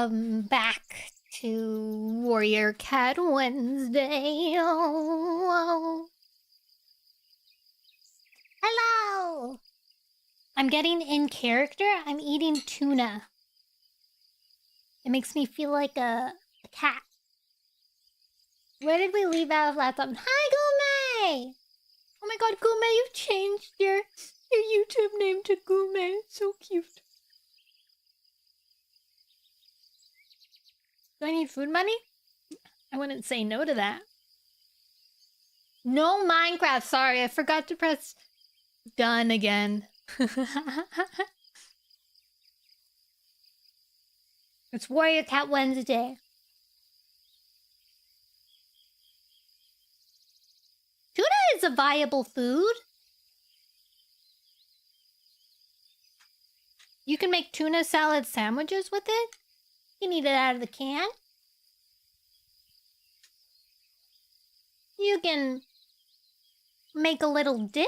Welcome back to Warrior Cat Wednesday. Oh. Hello! I'm getting in character. I'm eating tuna. It makes me feel like a cat. Where did we leave out of last time? Hi, Gume! Oh my god, Gume, you've changed your YouTube name to Gume. It's so cute. Do I need food money? I wouldn't say no to that. No Minecraft. Sorry, I forgot to press done again. It's Warrior Cat Wednesday. Tuna is a viable food. You can make tuna salad sandwiches with it. You can eat it out of the can. You can make a little dip.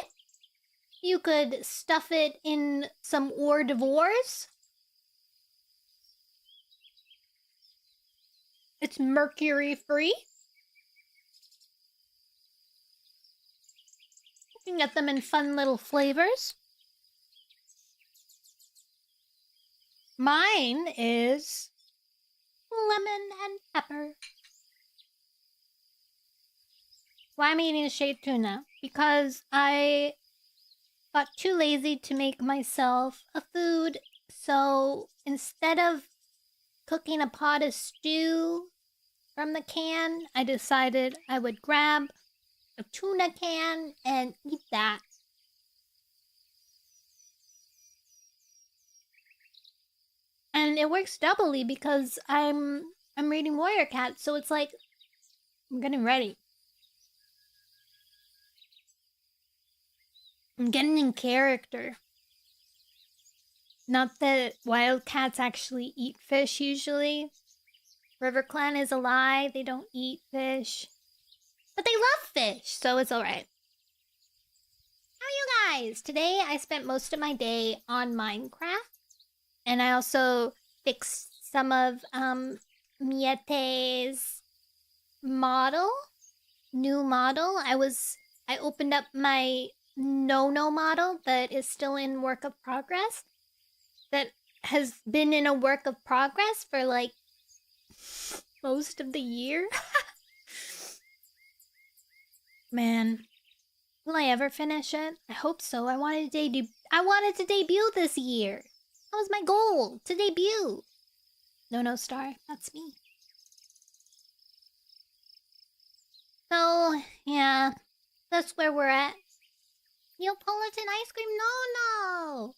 You could stuff it in some hors d'oeuvres. It's mercury-free. You can get them in fun little flavors. Mine is lemon and pepper. Why am I eating shaved tuna? Because I got too lazy to make myself a food. So instead of cooking a pot of stew from the can, I decided I would grab a tuna can and eat that. And it works doubly because I'm reading Warrior Cat, so it's like I'm getting ready. I'm getting in character. Not that wild cats actually eat fish usually. River Clan is a lie. They don't eat fish. But they love fish, so it's alright. How are you guys? Today I spent most of my day on Minecraft. And I also fixed some of Miete's new model. I opened up my Nono model that is still in work of progress. That has been in a work of progress for like most of the year. Man, will I ever finish it? I hope so. I wanted to debut this year. That was my goal, to debut. No Star, that's me. So, yeah, that's where we're at. Neapolitan ice cream? No.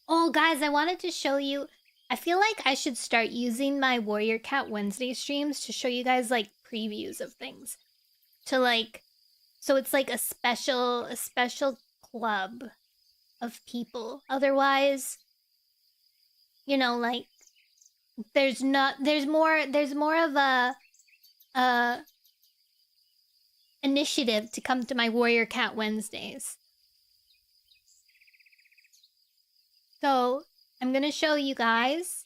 Oh, guys, I wanted to show you. I feel like I should start using my Warrior Cat Wednesday streams to show you guys, like, previews of things. To, like, so it's like a special club of people. Otherwise, you know, like, there's more of a initiative to come to my Warrior Cat Wednesdays. So, I'm gonna show you guys.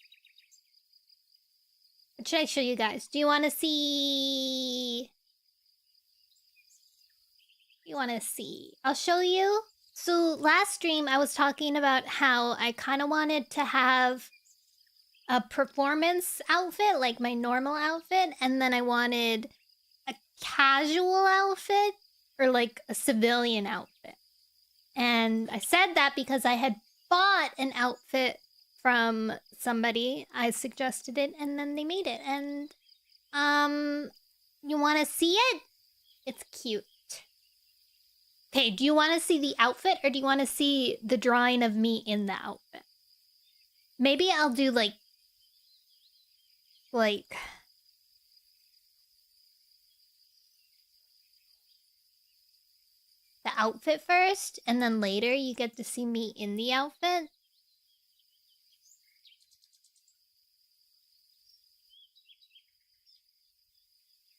What should I show you guys? Do you want to see? I'll show you. So, last stream I was talking about how I kind of wanted to have a performance outfit, like my normal outfit, and then I wanted a casual outfit or like a civilian outfit. And I said that because I had bought an outfit from somebody. I suggested it and then they made it. And you want to see it? It's cute. Okay, do you want to see the outfit or do you want to see the drawing of me in the outfit? Maybe I'll do like the outfit first, and then later you get to see me in the outfit.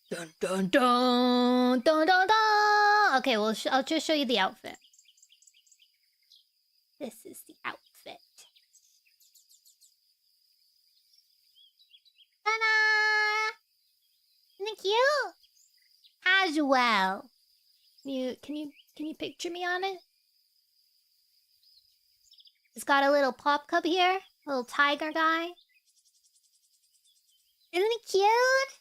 Dun dun dun dun dun dun. Okay, well I'll just show you the outfit. This is the outfit. Isn't it cute? Casual. Can you picture me on it? It's got a little pop cup here, a little tiger guy. Isn't it cute?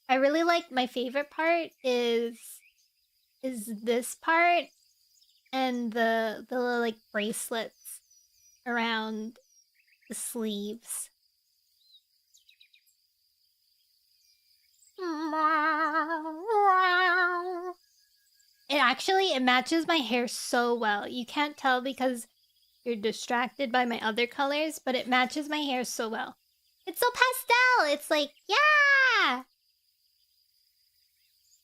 I really like, my favorite part is this part and the little like bracelets around the sleeves. It matches my hair so well. You can't tell because you're distracted by my other colors, but it matches my hair so well. It's so pastel. It's like, yeah.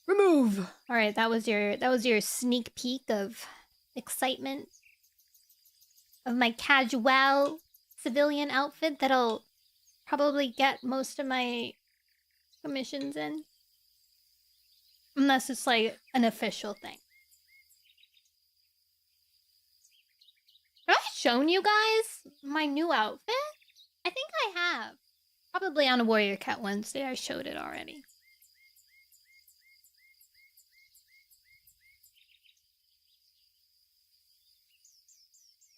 Remove. All right, that was your sneak peek of excitement of my casual civilian outfit that'll probably get most of my commissions in. Unless it's like an official thing. Have I shown you guys my new outfit? I think I have. Probably on a Warrior Cat Wednesday I showed it already.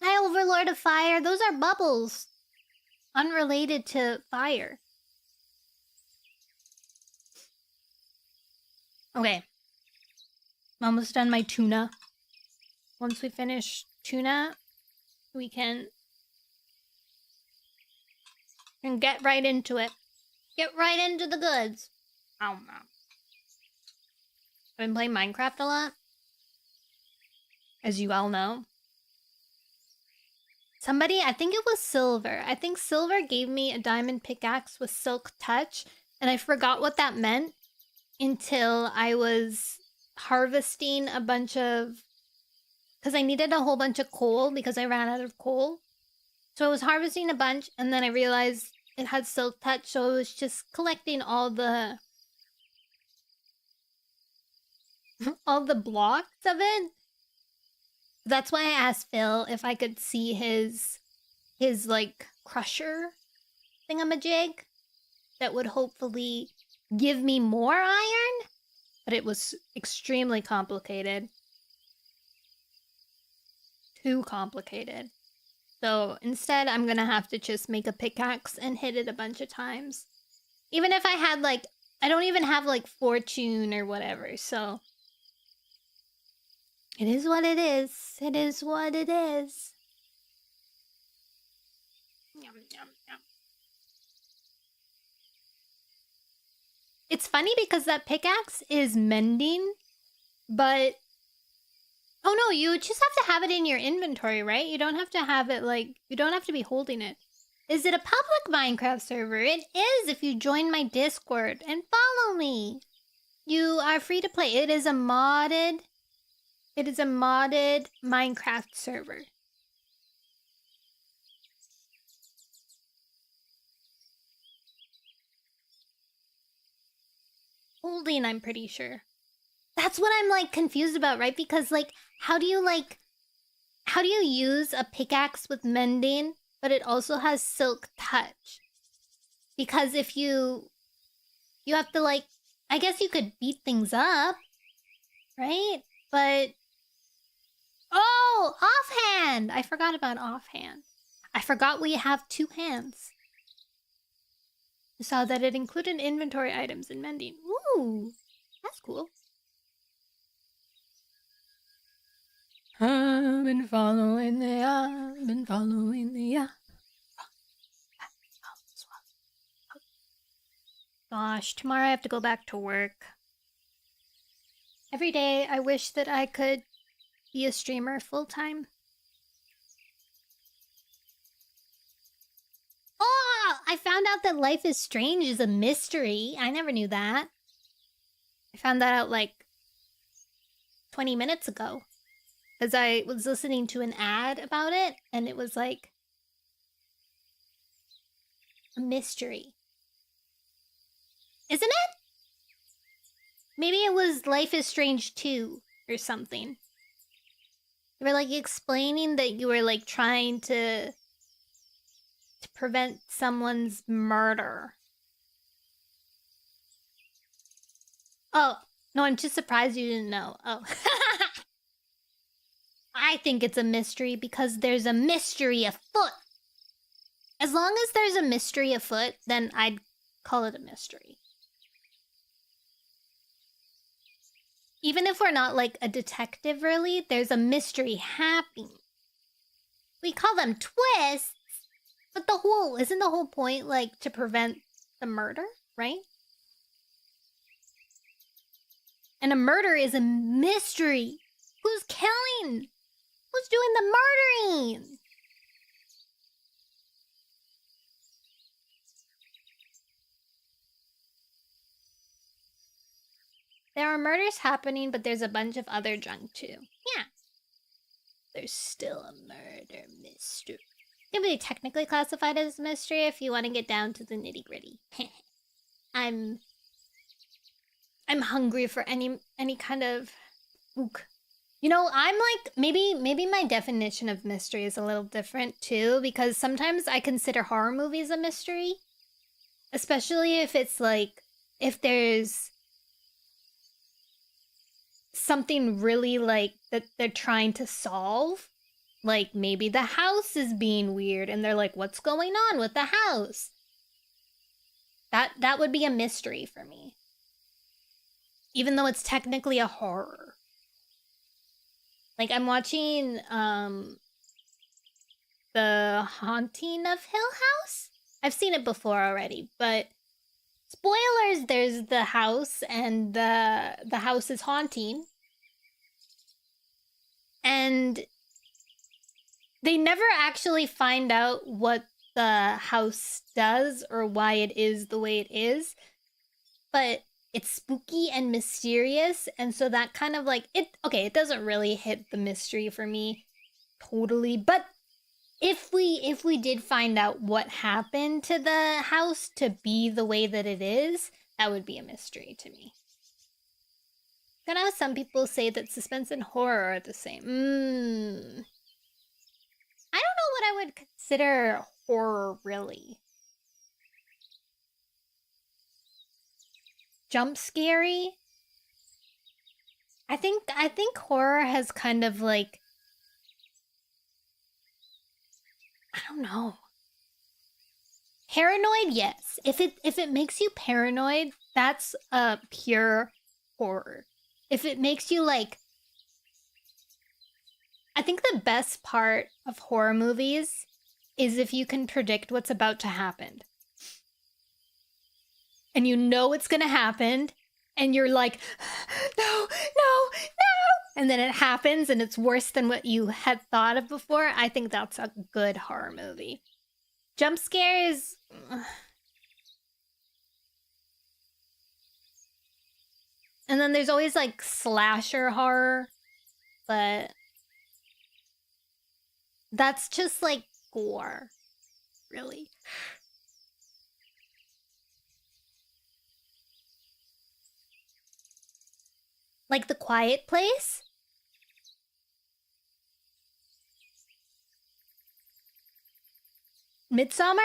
Hi, Overlord of Fire. Those are bubbles. Unrelated to fire. Okay. I'm almost done my tuna. Once we finish tuna, we can get right into it. Get right into the goods. I've been playing Minecraft a lot, as you all know. Somebody, I think it was Silver. I think Silver gave me a diamond pickaxe with silk touch, and I forgot what that meant until I was harvesting a bunch of... Because I needed a whole bunch of coal because I ran out of coal. So I was harvesting a bunch, and then I realized it had silk touch, so I was just collecting all the... all the blocks of it. That's why I asked Phil if I could see his like crusher thingamajig that would hopefully give me more iron, but it was extremely complicated. Too complicated. So instead I'm gonna have to just make a pickaxe and hit it a bunch of times. Even if I had like, I don't even have like fortune or whatever, so it is what it is. It is what it is. Yum, yum, yum. It's funny because that pickaxe is mending, but... Oh no, you just have to have it in your inventory, right? You don't have to have it like... You don't have to be holding it. Is it a public Minecraft server? It is if you join my Discord and follow me. You are free to play. It is a modded... It is a modded Minecraft server. Holding, I'm pretty sure. That's what I'm like confused about, right? Because like, how do you use a pickaxe with mending, but it also has silk touch? Because if you have to like, I guess you could beat things up, right? But oh, offhand! I forgot about offhand. I forgot we have two hands. I saw that it included inventory items and mending. Ooh, that's cool. I've been following the Gosh, tomorrow I have to go back to work. Every day I wish that I could be a streamer full-time. Oh, I found out that Life is Strange is a mystery. I never knew that. I found that out like 20 minutes ago. Because I was listening to an ad about it, and it was like a mystery. Isn't it? Maybe it was Life is Strange 2 or something. You were like explaining that you were like trying to to prevent someone's murder. Oh, no, I'm just surprised you didn't know. Oh. I think it's a mystery because there's a mystery afoot. As long as there's a mystery afoot, then I'd call it a mystery. Even if we're not like a detective, really, there's a mystery happening. We call them twists, but isn't the whole point like to prevent the murder, right? And a murder is a mystery. Who's killing? Who's doing the murdering? There are murders happening, but there's a bunch of other junk too. Yeah. There's still a murder mystery. It can be technically classified as a mystery if you want to get down to the nitty-gritty. I'm hungry for any kind of ook. You know, I'm like, maybe my definition of mystery is a little different too, because sometimes I consider horror movies a mystery. Especially if it's like, if there's something really like that they're trying to solve. Like maybe the house is being weird and they're like, what's going on with the house? That would be a mystery for me. Even though it's technically a horror. Like I'm watching The Haunting of Hill House. I've seen it before already, but spoilers, there's the house and the house is haunting. And they never actually find out what the house does or why it is the way it is. But it's spooky and mysterious, and so that kind of like it doesn't really hit the mystery for me totally, but if we did find out what happened to the house to be the way that it is, that would be a mystery to me. I know some people say that suspense and horror are the same. I don't know what I would consider horror really. Jump scary. I think horror has kind of like, I don't know. Paranoid, yes. If it makes you paranoid, that's a pure horror. If it makes you like, I think the best part of horror movies is if you can predict what's about to happen. And you know it's gonna happen, and you're like, no. And then it happens, and it's worse than what you had thought of before. I think that's a good horror movie. Jump scares... And then there's always like slasher horror, but that's just like gore, really. Like The Quiet Place? Midsommar?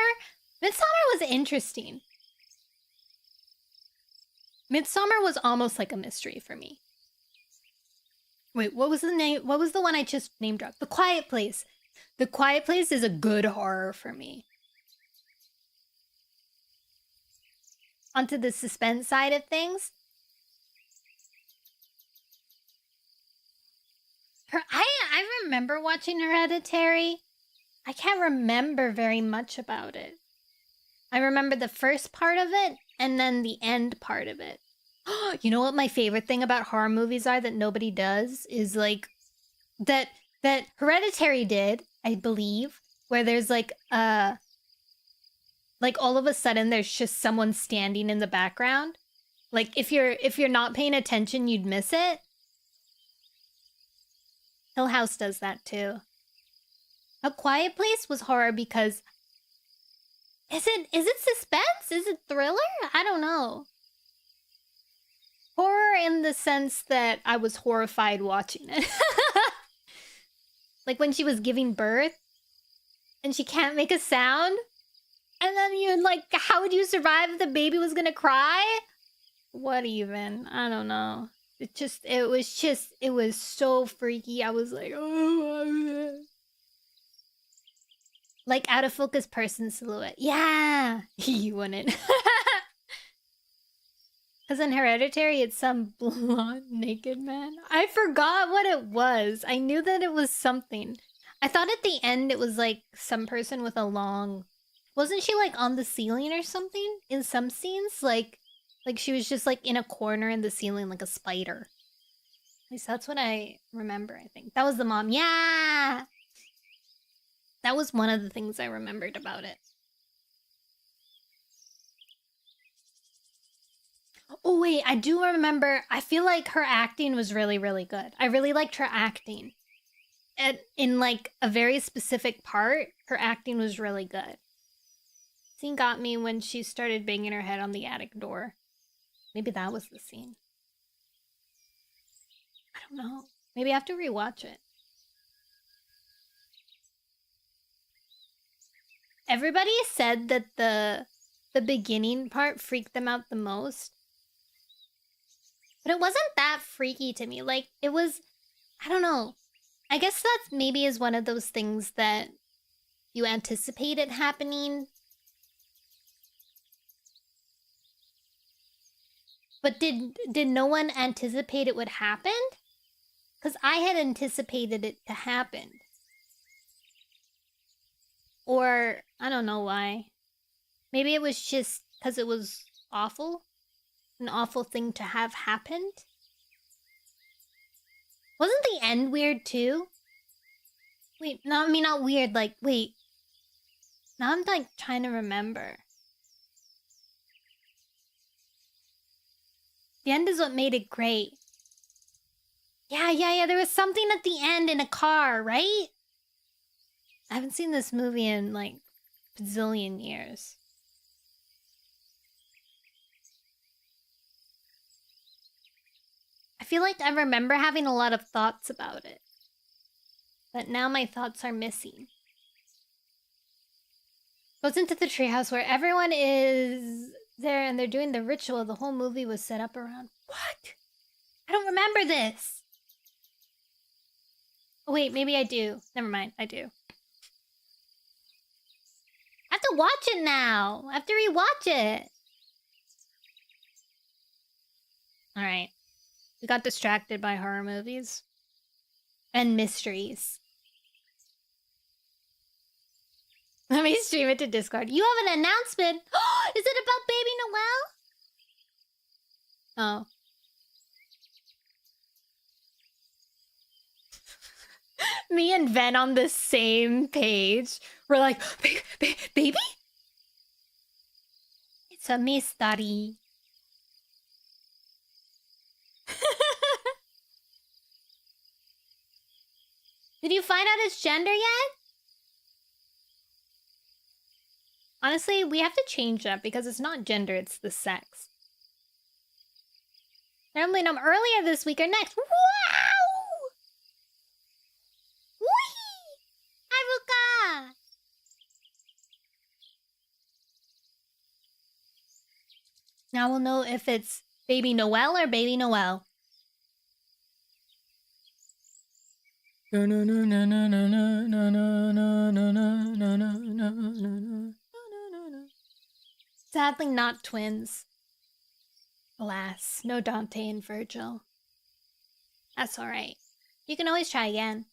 Midsommar was interesting. Midsommar was almost like a mystery for me. Wait, what was the name? What was the one I just name dropped? The Quiet Place. The Quiet Place is a good horror for me. Onto the suspense side of things. I remember watching Hereditary. I can't remember very much about it. I remember the first part of it and then the end part of it. You know what my favorite thing about horror movies are that nobody does is like that Hereditary did, I believe, where there's like all of a sudden there's just someone standing in the background. Like if you're not paying attention, you'd miss it. Hill House does that too. A Quiet Place was horror because is it suspense? Is it thriller? I don't know. Horror in the sense that I was horrified watching it. Like when she was giving birth and she can't make a sound. And then you're like, how would you survive if the baby was gonna cry? What even? I don't know. It was so freaky. I was like, oh. Like out of focus person silhouette. Yeah! You wouldn't. Because in Hereditary, it's some blonde naked man. I forgot what it was. I knew that it was something. I thought at the end it was like some person with a long... Wasn't she like on the ceiling or something? In some scenes? Like she was just like in a corner in the ceiling like a spider. At least that's what I remember, I think. That was the mom. Yeah! That was one of the things I remembered about it. Oh wait, I do remember. I feel like her acting was really, really good. I really liked her acting. In like a very specific part, her acting was really good. Scene got me when she started banging her head on the attic door. Maybe that was the scene. I don't know. Maybe I have to rewatch it. Everybody said that the beginning part freaked them out the most. But it wasn't that freaky to me. Like, it was... I don't know. I guess that maybe is one of those things that you anticipate it happening. But did no one anticipate it would happen? Because I had anticipated it to happen. Or, I don't know why. Maybe it was just because it was awful. An awful thing to have happened. Wasn't the end weird too? Wait, no, I mean not weird, like, wait. Now I'm like trying to remember. The end is what made it great. Yeah, there was something at the end in a car, right? I haven't seen this movie in like a bazillion years. I feel like I remember having a lot of thoughts about it. But now my thoughts are missing. Goes into the treehouse where everyone is there and they're doing the ritual the whole movie was set up around. What? I don't remember this. Oh wait, maybe I do. Never mind, I do. I have to watch it now. I have to rewatch it. Alright. We got distracted by horror movies. And mysteries. Let me stream it to Discord. You have an announcement! Is it about Baby Noelle? Oh. Me and Ven on the same page. We're like, baby? It's a mystery. Did you find out its gender yet? Honestly, we have to change that because it's not gender, it's the sex. Normally, I'm earlier this week or next. Wow! Whee! Haruka! Now we'll know if it's Baby Noelle or Baby Noelle. Sadly not twins. Alas, no Dante and Virgil. That's alright. You can always try again.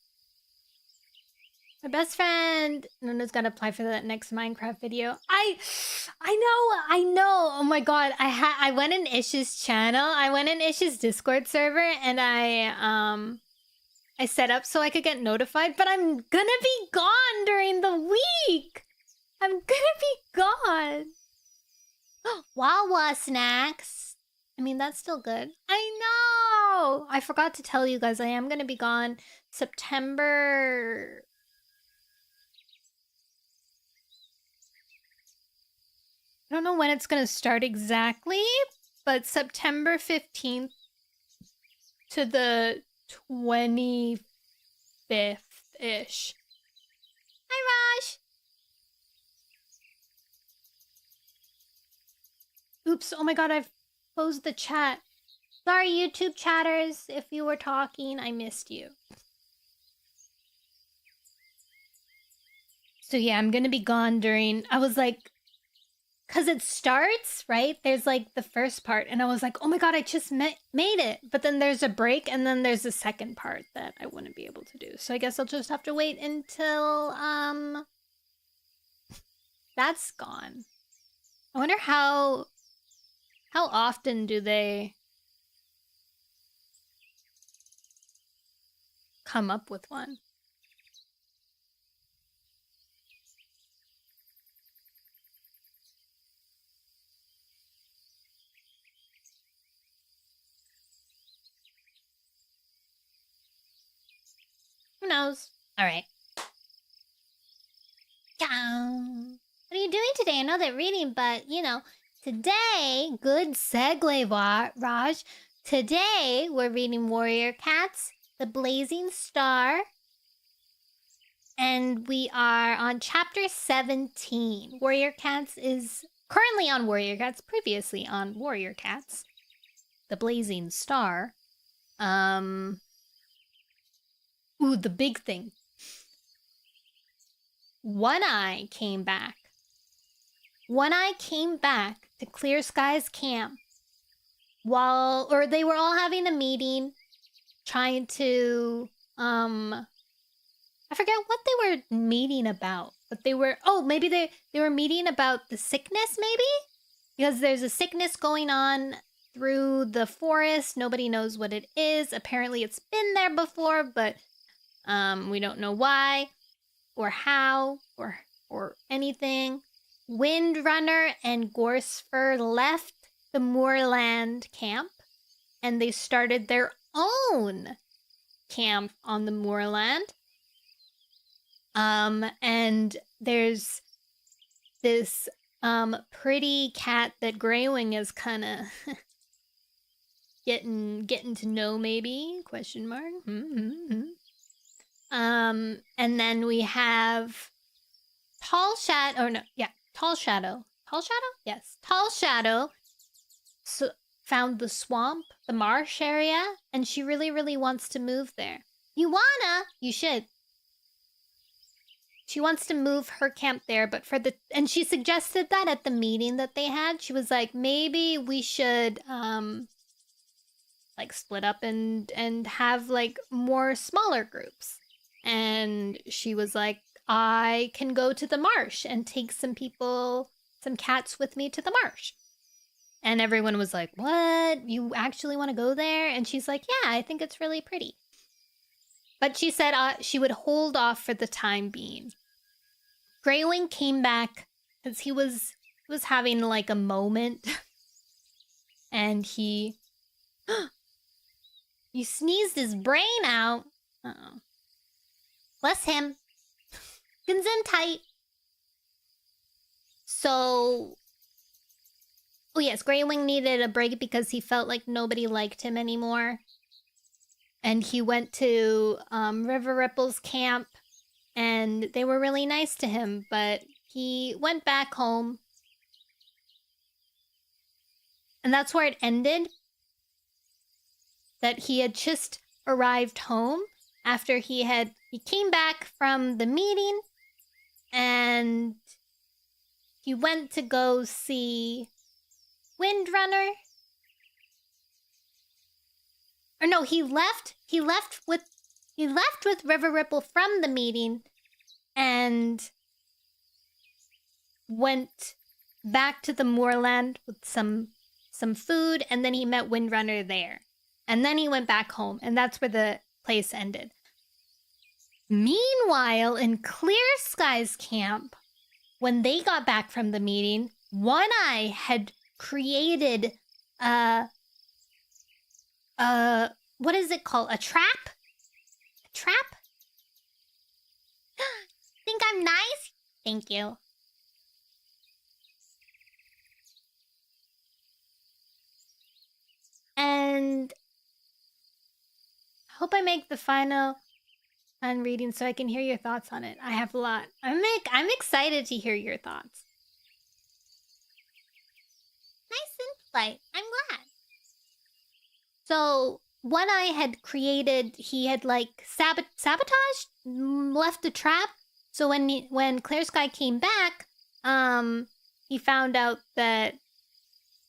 My best friend Nono's gotta apply for that next Minecraft video. I know. Oh my god. I went in Ish's channel. I went in Ish's Discord server and I set up so I could get notified, but I'm gonna be gone during the week. I'm gonna be gone. Wawa snacks. I mean, that's still good. I know. I forgot to tell you guys, I am gonna be gone September... I don't know when it's gonna start exactly, but September 15th to the 25th-ish. Hi, Raj! Oops, oh my god, I've closed the chat. Sorry, YouTube chatters, if you were talking, I missed you. So yeah, I'm gonna be gone during, I was like, because it starts, right? There's like the first part, and I was like, oh my god, I just made it. But then there's a break, and then there's a second part that I wouldn't be able to do. So I guess I'll just have to wait until, that's gone. I wonder how often do they come up with one? Who knows? All right. What are you doing today? I know they're reading, but you know, today, good segue, Raj. Today, we're reading Warrior Cats, The Blazing Star, and we are on chapter 17. Warrior Cats is currently on Warrior Cats, previously on Warrior Cats, The Blazing Star. Ooh, the big thing. One Eye came back. One Eye came back to Clear Skies Camp or they were all having a meeting trying to, I forget what they were meeting about, but maybe they were meeting about the sickness, maybe? Because there's a sickness going on through the forest. Nobody knows what it is. Apparently it's been there before, but we don't know why or how or anything. Windrunner and Gorsefur left the moorland camp and they started their own camp on the moorland. And there's this pretty cat that Greywing is kind of getting to know, maybe? Question mark. And then we have Tall Shadow. Yes, Tall Shadow. So found the swamp, the marsh area, and she really, really wants to move there. You wanna? You should. She wants to move her camp there, but and she suggested that at the meeting that they had. She was like, maybe we should like split up and have like more smaller groups. And she was like, I can go to the marsh and take some cats with me to the marsh. And everyone was like, what? You actually want to go there? And she's like, yeah, I think it's really pretty. But she said she would hold off for the time being. Greywing came back because he was having like a moment. And he sneezed his brain out. Uh-oh. Bless him. Tight. So, oh yes, Greywing needed a break because he felt like nobody liked him anymore. And he went to River Ripple's camp, and they were really nice to him, but he went back home. And that's where it ended. That he had just arrived home after he came back from the meeting, and he went to go see Windrunner. Or no, he left with River Ripple from the meeting and went back to the moorland with some food, and then he met Windrunner there. And then he went back home, and that's where the place ended. Meanwhile, in Clear Skies Camp, when they got back from the meeting, One Eye had created what is it called? A trap? A trap? Think I'm nice? Thank you. And I hope I make the final reading so I can hear your thoughts on it. I have a lot. I'm excited to hear your thoughts. Nice fight. I'm glad. So One Eye had created, he had like sabotaged, left a trap. So when Clear Sky came back, he found out that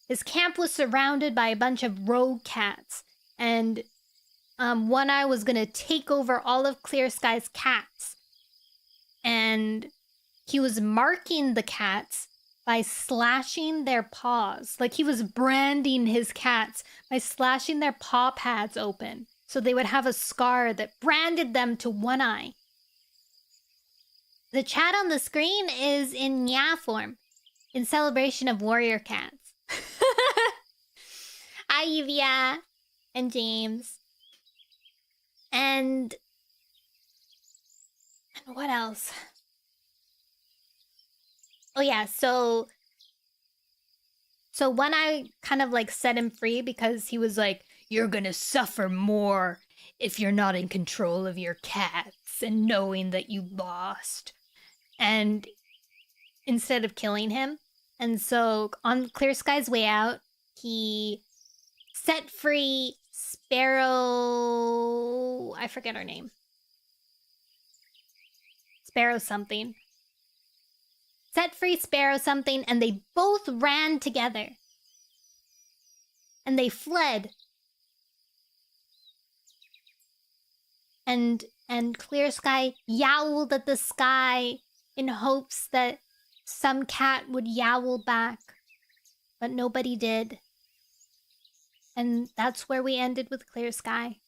his camp was surrounded by a bunch of rogue cats, and One Eye was gonna take over all of Clear Sky's cats, and he was marking the cats by slashing their paws. Like he was branding his cats by slashing their paw pads open, so they would have a scar that branded them to One Eye. The chat on the screen is in Nya form, in celebration of warrior cats. Hi, Yuvia and James. And what else? Oh yeah, so One Eye kind of like set him free because he was like, you're gonna suffer more if you're not in control of your cats and knowing that you lost. And instead of killing him, and so on Clear Sky's way out, he set free Sparrow. I forget her name. Sparrow something. Set free Sparrow something, and they both ran together. And they fled. And Clear Sky yowled at the sky in hopes that some cat would yowl back. But nobody did. And that's where we ended with Clear Sky.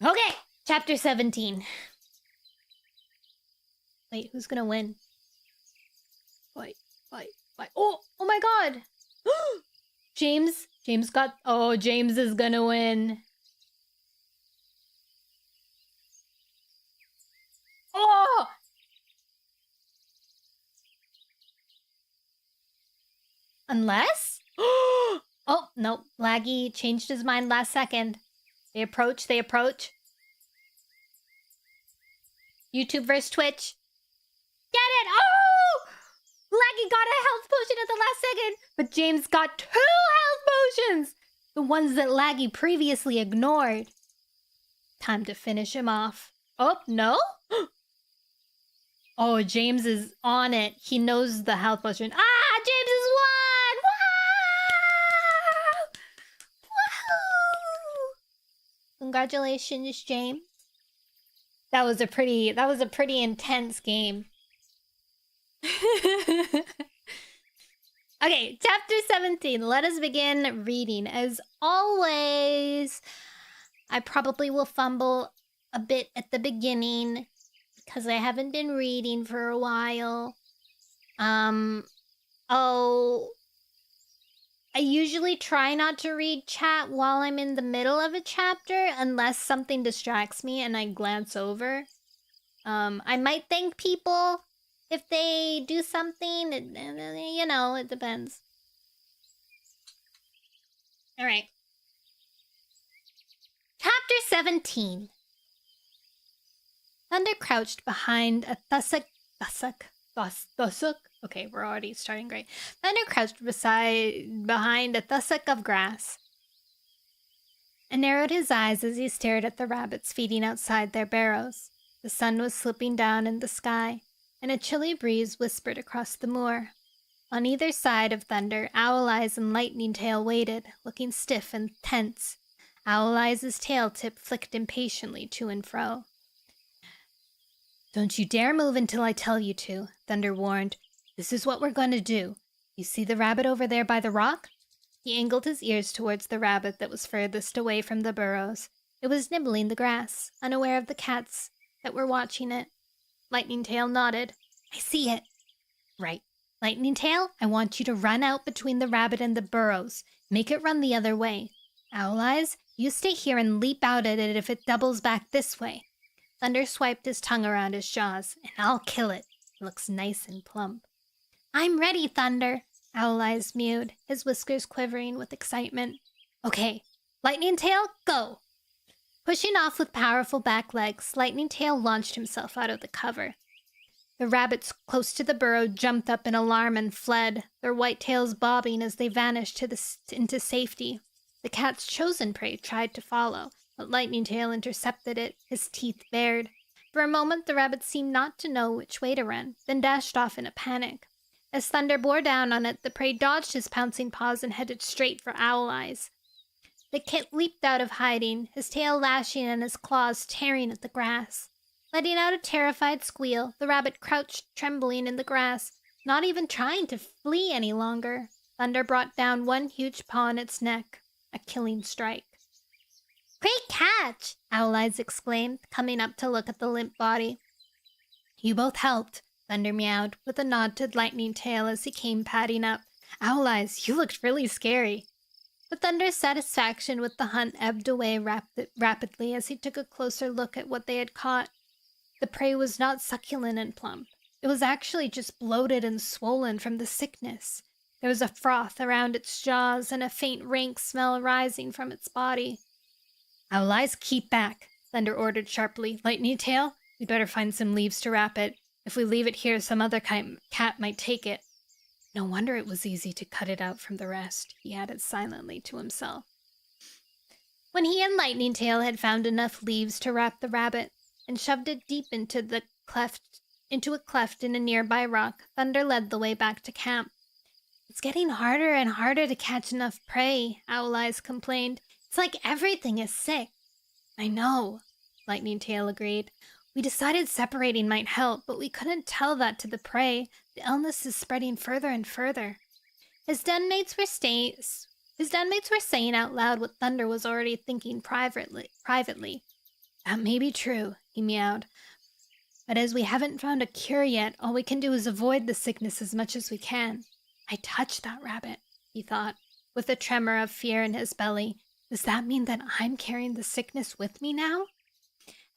Okay, chapter 17. Wait, who's gonna win? Fight. Oh my god! James got... Oh, James is gonna win. Oh! Unless? Oh, no. Laggy changed his mind last second. They approach. YouTube versus Twitch. Get it! Oh! Laggy got a health potion at the last second, but James got 2 health potions! The ones that Laggy previously ignored. Time to finish him off. Oh, no? Oh, James is on it. He knows the health potion. Ah! James has won! Wow! Woohoo! Congratulations, James. That was a pretty intense game. Okay, chapter 17. Let us begin reading. As always, I probably will fumble a bit at the beginning because I haven't been reading for a while. I usually try not to read chat while I'm in the middle of a chapter unless something distracts me and I glance over. I might thank people if they do something, you know, it depends. All right. Chapter 17. Thunder crouched behind a tussock. Okay, we're already starting great. Thunder crouched behind a tussock of grass and narrowed his eyes as he stared at the rabbits feeding outside their burrows. The sun was slipping down in the sky, and a chilly breeze whispered across the moor. On either side of Thunder, Owl Eyes and Lightning Tail waited, looking stiff and tense. Owl Eyes' tail tip flicked impatiently to and fro. Don't you dare move until I tell you to, Thunder warned. This is what we're going to do. You see the rabbit over there by the rock? He angled his ears towards the rabbit that was furthest away from the burrows. It was nibbling the grass, unaware of the cats that were watching it. Lightning Tail nodded. I see it. Right. Lightning Tail, I want you to run out between the rabbit and the burrows. Make it run the other way. Owl Eyes, you stay here and leap out at it if it doubles back this way. Thunder swiped his tongue around his jaws, and I'll kill it. It looks nice and plump. I'm ready, Thunder, Owl Eyes mewed, his whiskers quivering with excitement. Okay, Lightning Tail, go! Pushing off with powerful back legs, Lightning Tail launched himself out of the cover. The rabbits close to the burrow jumped up in alarm and fled, their white tails bobbing as they vanished into safety. The cat's chosen prey tried to follow, but Lightning Tail intercepted it, his teeth bared. For a moment, the rabbit seemed not to know which way to run, then dashed off in a panic. As Thunder bore down on it, the prey dodged his pouncing paws and headed straight for Owl Eyes. The kit leaped out of hiding, his tail lashing and his claws tearing at the grass. Letting out a terrified squeal, the rabbit crouched trembling in the grass, not even trying to flee any longer. Thunder brought down one huge paw on its neck, a killing strike. "Great catch!" Owl Eyes exclaimed, coming up to look at the limp body. "You both helped," Thunder meowed, with a nod to Lightning Tail as he came padding up. "Owl Eyes, you looked really scary." But Thunder's satisfaction with the hunt ebbed away rapidly as he took a closer look at what they had caught. The prey was not succulent and plump. It was actually just bloated and swollen from the sickness. There was a froth around its jaws and a faint rank smell rising from its body. "Owl Eyes, keep back," Thunder ordered sharply. "Lightning Tail, we'd better find some leaves to wrap it. If we leave it here, some other cat might take it." No wonder it was easy to cut it out from the rest, he added silently to himself. When he and Lightning Tail had found enough leaves to wrap the rabbit and shoved it deep into a cleft in a nearby rock, Thunder led the way back to camp. "It's getting harder and harder to catch enough prey," Owl Eyes complained. "It's like everything is sick." "I know," Lightning Tail agreed. "We decided separating might help, but we couldn't tell that to the prey. The illness is spreading further and further." His den mates were saying out loud what Thunder was already thinking privately. "That may be true," he meowed. "But as we haven't found a cure yet, all we can do is avoid the sickness as much as we can." "I touched that rabbit," he thought, with a tremor of fear in his belly. "Does that mean that I'm carrying the sickness with me now?"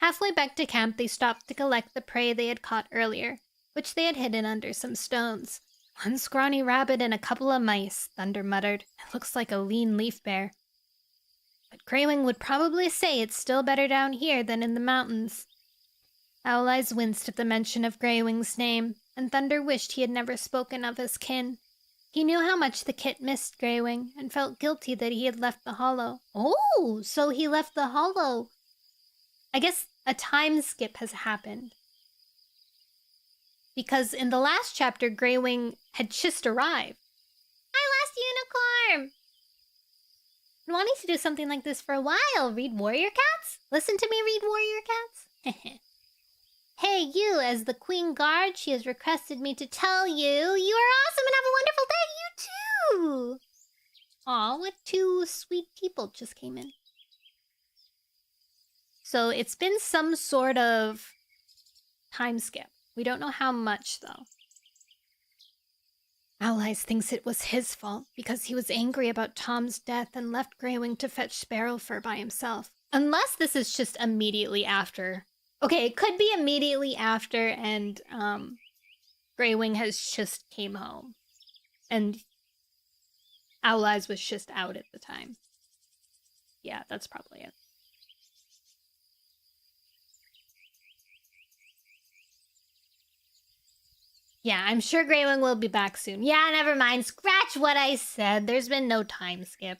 Halfway back to camp, they stopped to collect the prey they had caught earlier, which they had hidden under some stones. "One scrawny rabbit and a couple of mice," Thunder muttered. "It looks like a lean leaf bear. But Greywing would probably say it's still better down here than in the mountains." Owl Eyes winced at the mention of Greywing's name, and Thunder wished he had never spoken of his kin. He knew how much the kit missed Greywing, and felt guilty that he had left the hollow. Oh, so he left the hollow. I guess a time skip has happened. Because in the last chapter, Greywing had just arrived. "Hi, last unicorn!" Been wanting to do something like this for a while. Read Warrior Cats? Listen to me read Warrior Cats? "Hey, you, as the Queen Guard, she has requested me to tell you, you are awesome and have a wonderful day, you too!" Aw, what two sweet people just came in. So it's been some sort of time skip. We don't know how much, though. Owl Eyes thinks it was his fault because he was angry about Tom's death and left Greywing to fetch Sparrowfur by himself. Unless this is just immediately after. Okay, it could be immediately after and Greywing has just came home. And Owl Eyes was just out at the time. Yeah, that's probably it. Yeah, I'm sure Greywing will be back soon. Yeah, never mind. Scratch what I said. There's been no time skip.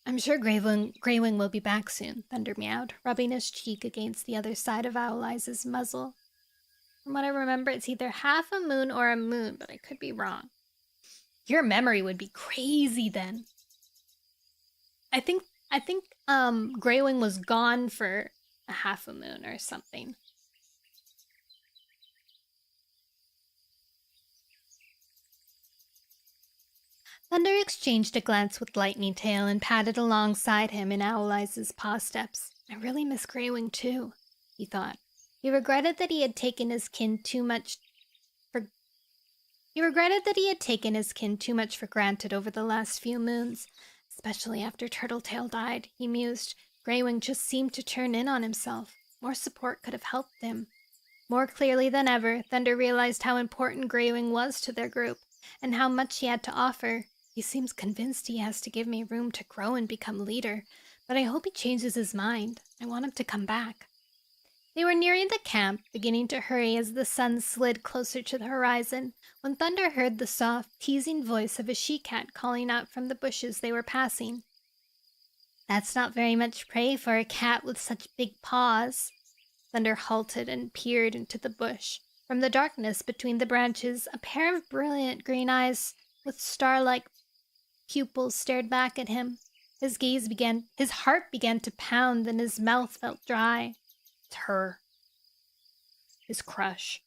"I'm sure Greywing will be back soon," Thunder meowed, rubbing his cheek against the other side of Owl Eyes' muzzle. From what I remember, it's either half a moon or a moon, but I could be wrong. Your memory would be crazy then. I think Greywing was gone for a half a moon or something. Thunder exchanged a glance with Lightning Tail and padded alongside him in Owl Eyes' paw steps. "I really miss Greywing too," he thought. He regretted that he had taken his kin too much for granted over the last few moons, especially after Turtletail died. He mused. Greywing just seemed to turn in on himself. More support could have helped him. More clearly than ever, Thunder realized how important Greywing was to their group, and how much he had to offer. "He seems convinced he has to give me room to grow and become leader, but I hope he changes his mind. I want him to come back." They were nearing the camp, beginning to hurry as the sun slid closer to the horizon, when Thunder heard the soft, teasing voice of a she-cat calling out from the bushes they were passing. "That's not very much prey for a cat with such big paws." Thunder halted and peered into the bush. From the darkness between the branches, a pair of brilliant green eyes with star-like pupils stared back at him. His heart began to pound, and his mouth felt dry. It's her. His crush.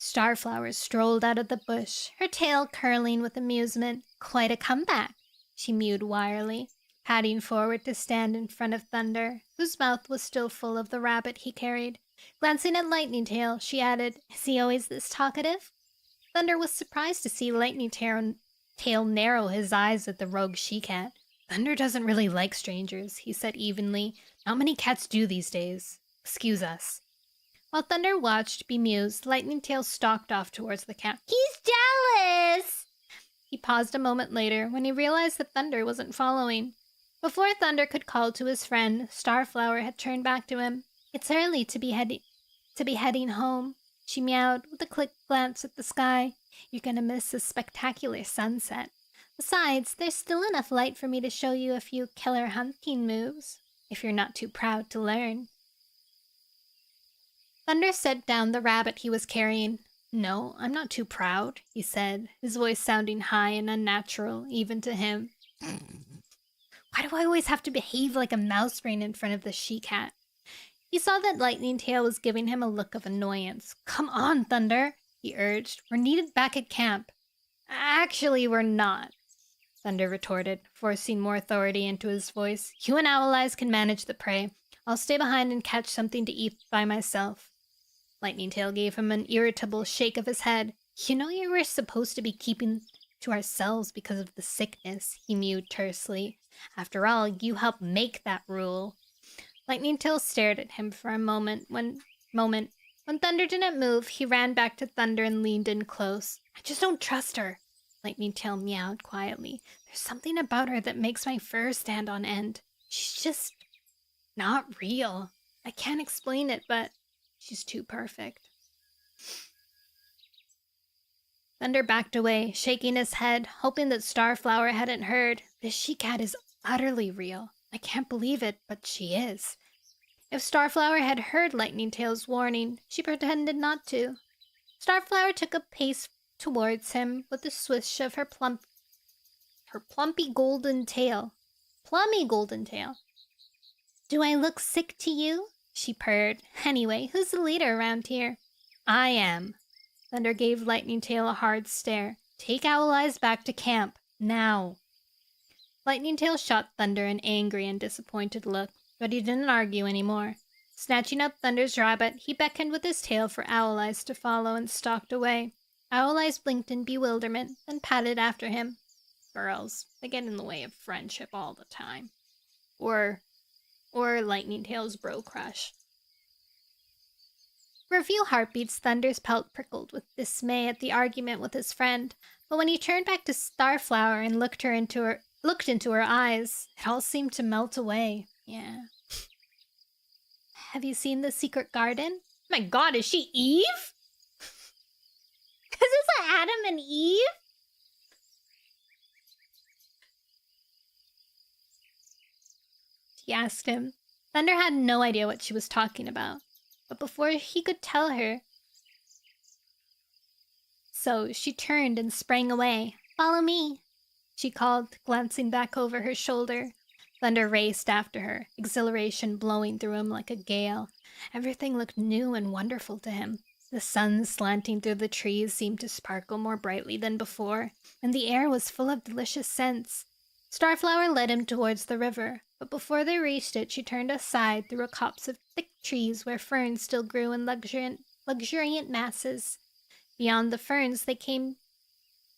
Starflower strolled out of the bush, her tail curling with amusement. "Quite a comeback," she mewed wearily, padding forward to stand in front of Thunder, whose mouth was still full of the rabbit he carried. Glancing at Lightning Tail, she added, "Is he always this talkative?" Thunder was surprised to see Lightning Tail narrow his eyes at the rogue she-cat. "Thunder doesn't really like strangers," he said evenly. "Not many cats do these days. Excuse us." While Thunder watched, bemused, Lightning Tail stalked off towards the camp. "He's jealous!" He paused a moment later when he realized that Thunder wasn't following. Before Thunder could call to his friend, Starflower had turned back to him. "It's early to be heading home," she meowed with a quick glance at the sky. "You're gonna miss a spectacular sunset. Besides, there's still enough light for me to show you a few killer hunting moves, if you're not too proud to learn." Thunder set down the rabbit he was carrying. "No, I'm not too proud," he said, his voice sounding high and unnatural, even to him. Why do I always have to behave like a mouse brain in front of the she-cat? He saw that Lightning Tail was giving him a look of annoyance. "Come on, Thunder," he urged. "We're needed back at camp." "Actually, we're not," Thunder retorted, forcing more authority into his voice. "You and Owl Eyes can manage the prey. I'll stay behind and catch something to eat by myself." Lightning Tail gave him an irritable shake of his head. "You know you were supposed to be keeping to ourselves because of the sickness," he mewed tersely. "After all, you helped make that rule." Lightning Tail stared at him for a moment. When Thunder didn't move, he ran back to Thunder and leaned in close. "I just don't trust her," Lightning Tail meowed quietly. "There's something about her that makes my fur stand on end. She's just not real. I can't explain it, but she's too perfect." Thunder backed away, shaking his head, hoping that Starflower hadn't heard. "This she-cat is utterly real. I can't believe it, but she is." If Starflower had heard Lightning Tail's warning, she pretended not to. Starflower took a pace towards him with a swish of her plumpy golden tail. Plummy golden tail. "Do I look sick to you?" she purred. "Anyway, who's the leader around here?" "I am." Thunder gave Lightning Tail a hard stare. "Take Owl Eyes back to camp. Now." Lightning Tail shot Thunder an angry and disappointed look, but he didn't argue anymore. Snatching up Thunder's rabbit, he beckoned with his tail for Owl Eyes to follow and stalked away. Owl Eyes blinked in bewilderment, then padded after him. Girls, they get in the way of friendship all the time. Or Lightning Tail's bro crush. For a few heartbeats, Thunder's pelt prickled with dismay at the argument with his friend, but when he turned back to Starflower and looked into her eyes, it all seemed to melt away. Yeah. "Have you seen the secret garden?" My God, is she Eve? Is this Adam and Eve? She asked him. Thunder had no idea what she was talking about, but before he could tell her, so she turned and sprang away. "Follow me," she called, glancing back over her shoulder. Thunder raced after her, exhilaration blowing through him like a gale. Everything looked new and wonderful to him. The sun slanting through the trees seemed to sparkle more brightly than before, and the air was full of delicious scents. Starflower led him towards the river, but before they reached it, she turned aside through a copse of thick trees where ferns still grew in luxuriant masses. Beyond the ferns, they came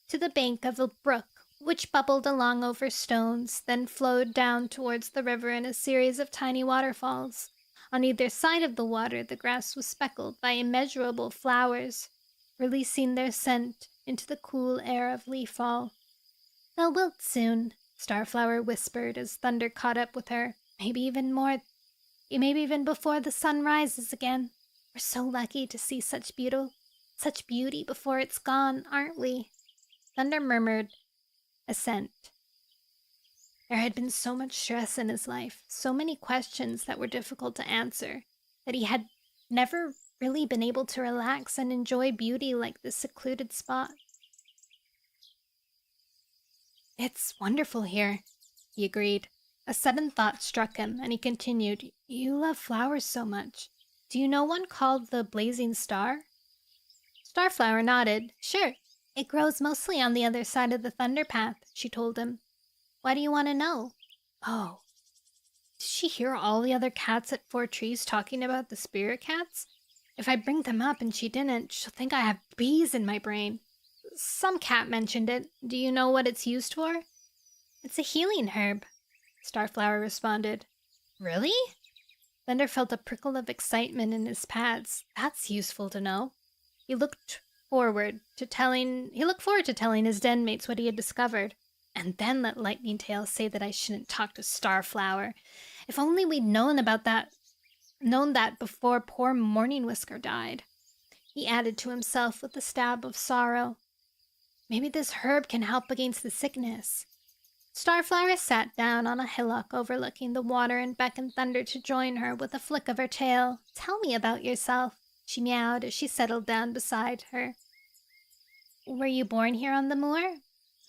to the bank of a brook, which bubbled along over stones, then flowed down towards the river in a series of tiny waterfalls. On either side of the water, the grass was speckled by immeasurable flowers, releasing their scent into the cool air of leaf-fall. "They'll wilt soon," Starflower whispered as Thunder caught up with her. "Maybe even more maybe even before the sun rises again. We're so lucky to see such beauty before it's gone, aren't we? Thunder murmured assent. There had been so much stress in his life, so many questions that were difficult to answer, that he had never really been able to relax and enjoy beauty like this secluded spot. It's wonderful here, he agreed. A sudden thought struck him, and he continued, You love flowers so much. Do you know one called the blazing star? Starflower nodded. Sure. It grows mostly on the other side of the thunder path, she told him. Why do you want to know? Oh. Did she hear all the other cats at Four Trees talking about the spirit cats? If I bring them up and she didn't, she'll think I have bees in my brain. Some cat mentioned it. Do you know what it's used for? It's a healing herb, Starflower responded. Really? Thunder felt a prickle of excitement in his pads. That's useful to know. He looked forward to telling his den mates what he had discovered. And then let Lightning Tail say that I shouldn't talk to Starflower. If only we'd known that before poor Morning Whisker died. He added to himself with a stab of sorrow. Maybe this herb can help against the sickness. Starflower sat down on a hillock overlooking the water and beckoned Thunder to join her with a flick of her tail. Tell me about yourself, she meowed as she settled down beside her. Were you born here on the moor?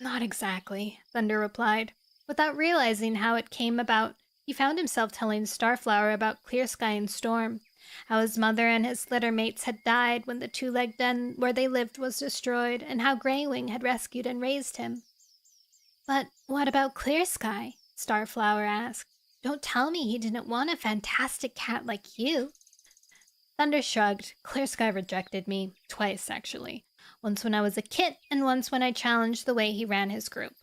Not exactly, Thunder replied. Without realizing how it came about, he found himself telling Starflower about Clear Sky and Storm, how his mother and his litter mates had died when the two-legged den where they lived was destroyed, and how Greywing had rescued and raised him. But what about Clear Sky? Starflower asked. Don't tell me he didn't want a fantastic cat like you. Thunder shrugged. Clear Sky rejected me. Twice, actually. Once when I was a kit, and once when I challenged the way he ran his group.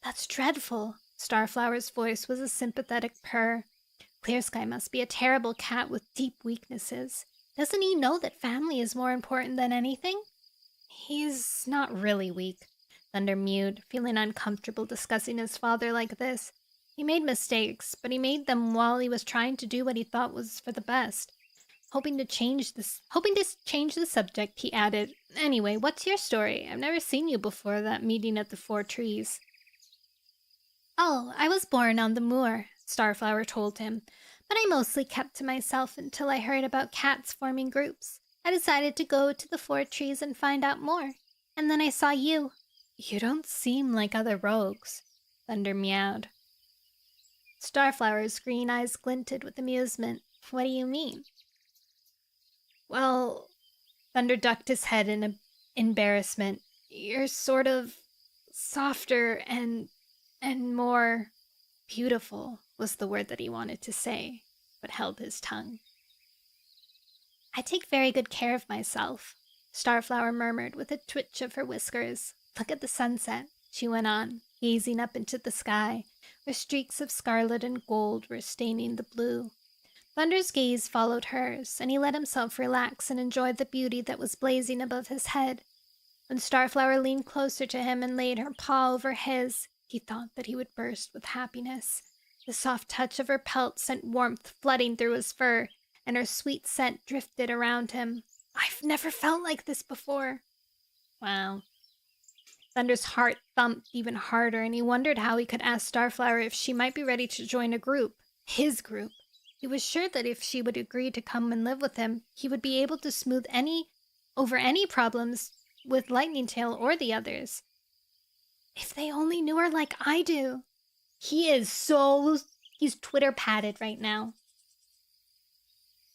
That's dreadful. Starflower's voice was a sympathetic purr. Clear Sky must be a terrible cat with deep weaknesses. Doesn't he know that family is more important than anything? He's not really weak, Thunder mewed, feeling uncomfortable discussing his father like this. He made mistakes, but he made them while he was trying to do what he thought was for the best. Hoping to change the subject, he added, Anyway, what's your story? I've never seen you before that meeting at the Four Trees. Oh, I was born on the moor, Starflower told him, but I mostly kept to myself until I heard about cats forming groups. I decided to go to the Four Trees and find out more, and then I saw you. You don't seem like other rogues, Thunder meowed. Starflower's green eyes glinted with amusement. What do you mean? Well, Thunder ducked his head in embarrassment. You're sort of softer and more beautiful was the word that he wanted to say, but held his tongue. I take very good care of myself, Starflower murmured with a twitch of her whiskers. Look at the sunset, she went on, gazing up into the sky, where streaks of scarlet and gold were staining the blue. Thunder's gaze followed hers, and he let himself relax and enjoy the beauty that was blazing above his head. When Starflower leaned closer to him and laid her paw over his, he thought that he would burst with happiness. The soft touch of her pelt sent warmth flooding through his fur, and her sweet scent drifted around him. I've never felt like this before. Wow. Thunder's heart thumped even harder, and he wondered how he could ask Starflower if she might be ready to join a group. His group. He was sure that if she would agree to come and live with him, he would be able to smooth over any problems with Lightning Tail or the others. If they only knew her like I do. He's Twitter-padded right now.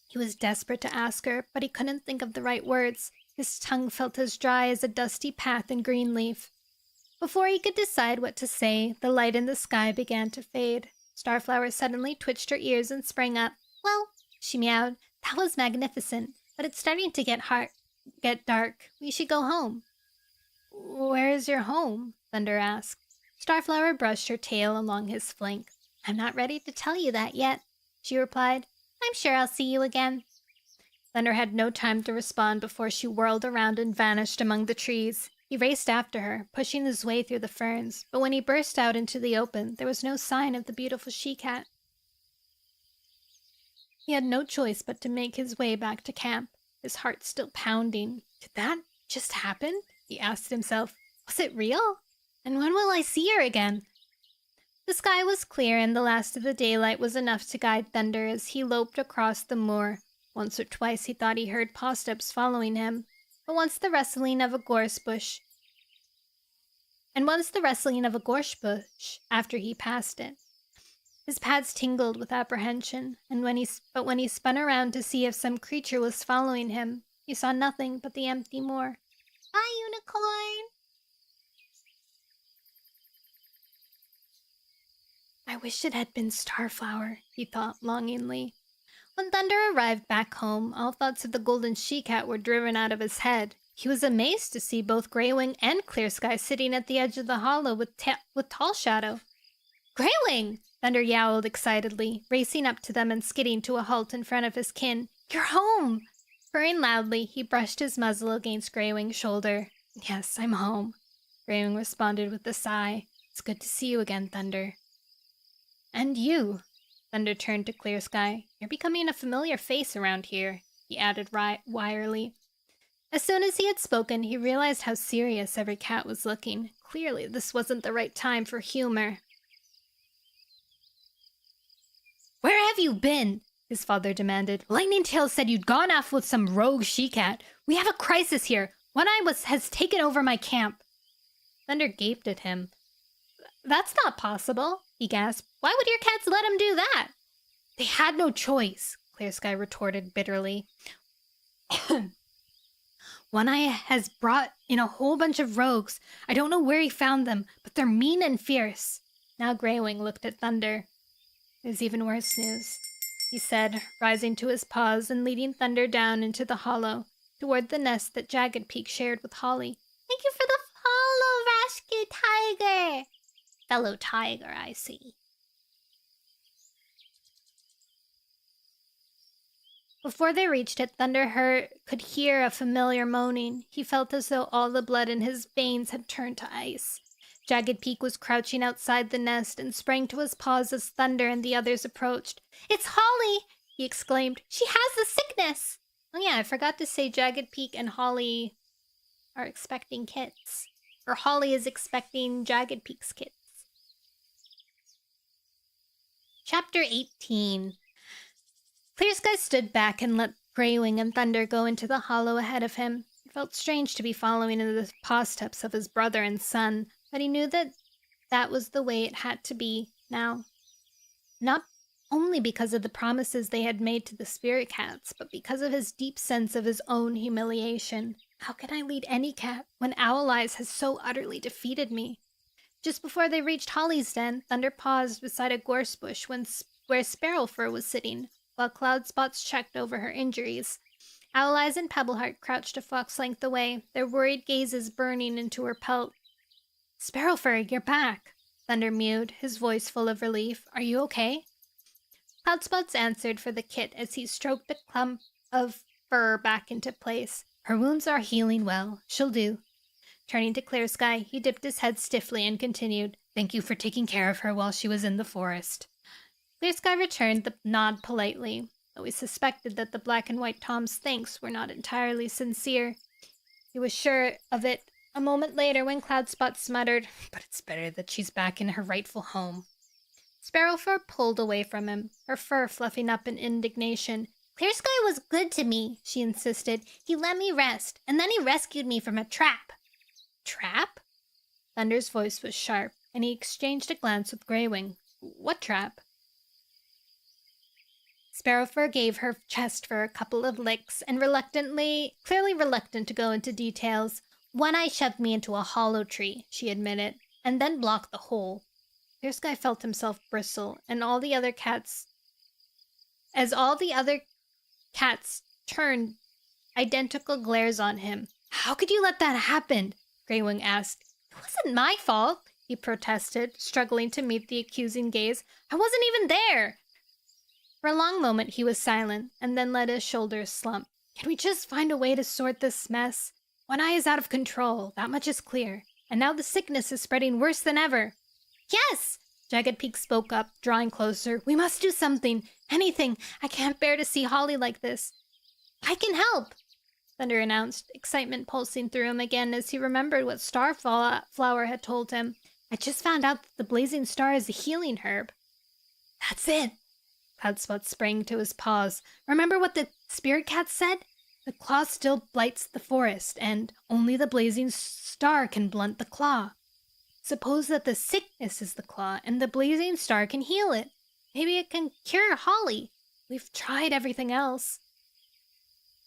He was desperate to ask her, but he couldn't think of the right words. His tongue felt as dry as a dusty path in Greenleaf. Before he could decide what to say, the light in the sky began to fade. Starflower suddenly twitched her ears and sprang up. Well, she meowed, that was magnificent, but it's starting to get dark. We should go home. Where is your home? Thunder asked. Starflower brushed her tail along his flank. I'm not ready to tell you that yet, she replied. I'm sure I'll see you again. Thunder had no time to respond before she whirled around and vanished among the trees. He raced after her, pushing his way through the ferns, but when he burst out into the open, there was no sign of the beautiful she-cat. He had no choice but to make his way back to camp, his heart still pounding. Did that just happen? He asked himself. Was it real? And when will I see her again? The sky was clear, and the last of the daylight was enough to guide Thunder as he loped across the moor. Once or twice he thought he heard paw steps following him, but once the rustling of a gorse bush after he passed it. His pads tingled with apprehension, and when he spun around to see if some creature was following him, he saw nothing but the empty moor. Bye, unicorn! I wish it had been Starflower, he thought longingly. When Thunder arrived back home, all thoughts of the golden she-cat were driven out of his head. He was amazed to see both Greywing and Clear Sky sitting at the edge of the hollow with Tall Shadow. Greywing! Thunder yowled excitedly, racing up to them and skidding to a halt in front of his kin. You're home! Purring loudly, he brushed his muzzle against Greywing's shoulder. Yes, I'm home, Greywing responded with a sigh. It's good to see you again, Thunder. And you. Thunder turned to Clear Sky. You're becoming a familiar face around here, he added wryly. As soon as he had spoken, he realized how serious every cat was looking. Clearly, this wasn't the right time for humor. Where have you been? His father demanded. Lightning Tail said you'd gone off with some rogue she-cat. We have a crisis here. One Eye has taken over my camp. Thunder gaped at him. That's not possible, he gasped. Why would your cats let him do that? They had no choice, Clear Sky retorted bitterly. One Eye has brought in a whole bunch of rogues. I don't know where he found them, but they're mean and fierce. Now Greywing looked at Thunder. There's even worse news, he said, rising to his paws and leading Thunder down into the hollow, toward the nest that Jagged Peak shared with Holly. Thank you for the follow, Rescue Tiger! Fellow tiger, I see. Before they reached it, Thunder could hear a familiar moaning. He felt as though all the blood in his veins had turned to ice. Jagged Peak was crouching outside the nest and sprang to his paws as Thunder and the others approached. It's Holly! He exclaimed. She has the sickness! Oh yeah, I forgot to say Jagged Peak and Holly are expecting kits. Or Holly is expecting Jagged Peak's kits. Chapter 18. Clear Sky stood back and let Greywing and Thunder go into the hollow ahead of him. It felt strange to be following in the paw steps of his brother and son, but he knew that was the way it had to be now. Not only because of the promises they had made to the spirit cats, but because of his deep sense of his own humiliation. How can I lead any cat when Owl Eyes has so utterly defeated me? Just before they reached Holly's den, Thunder paused beside a gorse bush where Sparrowfur was sitting, while Cloud Spots checked over her injuries. Owl Eyes and Pebbleheart crouched a fox length away, their worried gazes burning into her pelt. Sparrowfur, you're back, Thunder mewed, his voice full of relief. Are you okay? Cloud Spots answered for the kit as he stroked the clump of fur back into place. Her wounds are healing well. She'll do. Turning to Clear Sky, he dipped his head stiffly and continued, Thank you for taking care of her while she was in the forest. Clear Sky returned the nod politely, though he suspected that the black and white Tom's thanks were not entirely sincere. He was sure of it a moment later when Cloud Spots muttered, But it's better that she's back in her rightful home. Sparrowfur pulled away from him, her fur fluffing up in indignation. Clear Sky was good to me, she insisted. He let me rest, and then he rescued me from a trap. Trap? Thunder's voice was sharp, and he exchanged a glance with Greywing. What trap? Sparrowfur gave her chest for a couple of licks, and clearly reluctant to go into details. One Eye shoved me into a hollow tree, she admitted, and then blocked the hole. Clear Sky felt himself bristle, and all the other cats turned identical glares on him. How could you let that happen? Greywing asked. It wasn't my fault, he protested, struggling to meet the accusing gaze. I wasn't even there. For a long moment he was silent, and then let his shoulders slump. Can we just find a way to sort this mess? One Eye is out of control, that much is clear, and now the sickness is spreading worse than ever. Yes! Jagged Peak spoke up, drawing closer. We must do something. Anything. I can't bear to see Holly like this. I can help, Thunder announced, excitement pulsing through him again as he remembered what Starflower had told him. I just found out that the blazing star is a healing herb. That's it. Cloudspot sprang to his paws. Remember what the spirit cat said? The claw still blights the forest, and only the blazing star can blunt the claw. Suppose that the sickness is the claw, and the blazing star can heal it. Maybe it can cure Holly. We've tried everything else.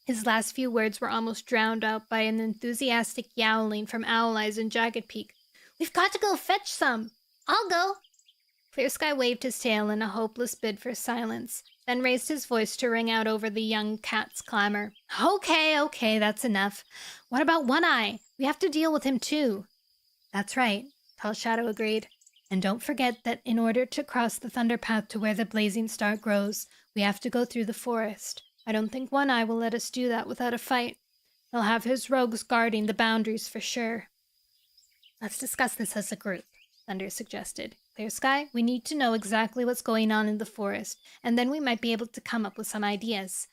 His last few words were almost drowned out by an enthusiastic yowling from Owl Eyes and Jagged Peak. We've got to go fetch some. I'll go. Clear Sky waved his tail in a hopeless bid for silence, then raised his voice to ring out over the young cat's clamor. Okay, that's enough. What about One Eye? We have to deal with him too. That's right, Tall Shadow agreed. And don't forget that in order to cross the Thunder Path to where the blazing star grows, we have to go through the forest. I don't think One Eye will let us do that without a fight. He'll have his rogues guarding the boundaries for sure. Let's discuss this as a group, Thunder suggested. Clear Sky, we need to know exactly what's going on in the forest, and then we might be able to come up with some ideas.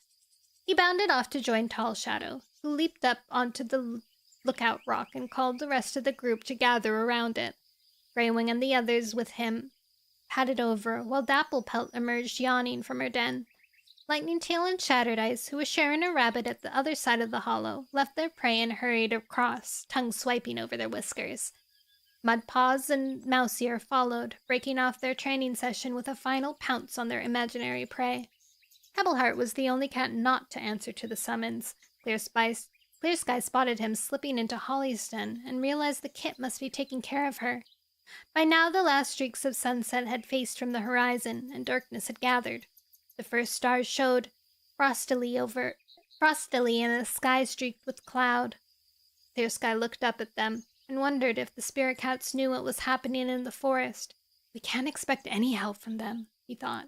He bounded off to join Tall Shadow, who leaped up onto the lookout rock and called the rest of the group to gather around it. Greywing and the others with him padded over, while Dapplepelt emerged yawning from her den. Lightning Tail and Shattered Ice, who was sharing a rabbit at the other side of the hollow, left their prey and hurried across, tongues swiping over their whiskers. Mudpaws and Mousiear followed, breaking off their training session with a final pounce on their imaginary prey. Pebbleheart was the only cat not to answer to the summons. Clear Sky spotted him slipping into Holly's den and realized the kit must be taking care of her. By now the last streaks of sunset had faced from the horizon, and darkness had gathered. The first stars showed frostily in a sky streaked with cloud. Clear Sky looked up at them and wondered if the spirit cats knew what was happening in the forest. We can't expect any help from them, he thought.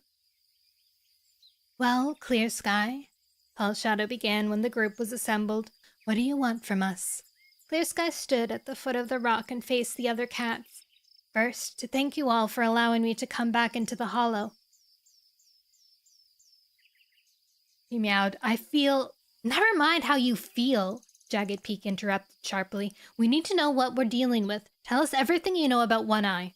Well, Clear Sky, Tall Shadow began when the group was assembled. What do you want from us? Clear Sky stood at the foot of the rock and faced the other cats. First, to thank you all for allowing me to come back into the hollow. He meowed. I feel... Never mind how you feel, Jagged Peak interrupted sharply. We need to know what we're dealing with. Tell us everything you know about One Eye.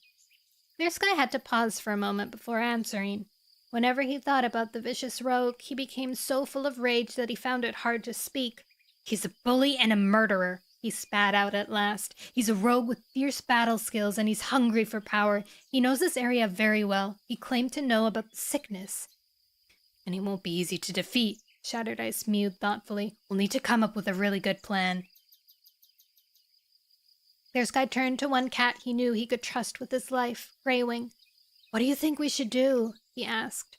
Clear Sky had to pause for a moment before answering. Whenever he thought about the vicious rogue, he became so full of rage that he found it hard to speak. He's a bully and a murderer, he spat out at last. He's a rogue with fierce battle skills, and he's hungry for power. He knows this area very well. He claimed to know about the sickness. And he won't be easy to defeat, Shattered Ice mewed thoughtfully. We'll need to come up with a really good plan. Clear Sky turned to one cat he knew he could trust with his life, Greywing. What do you think we should do? He asked.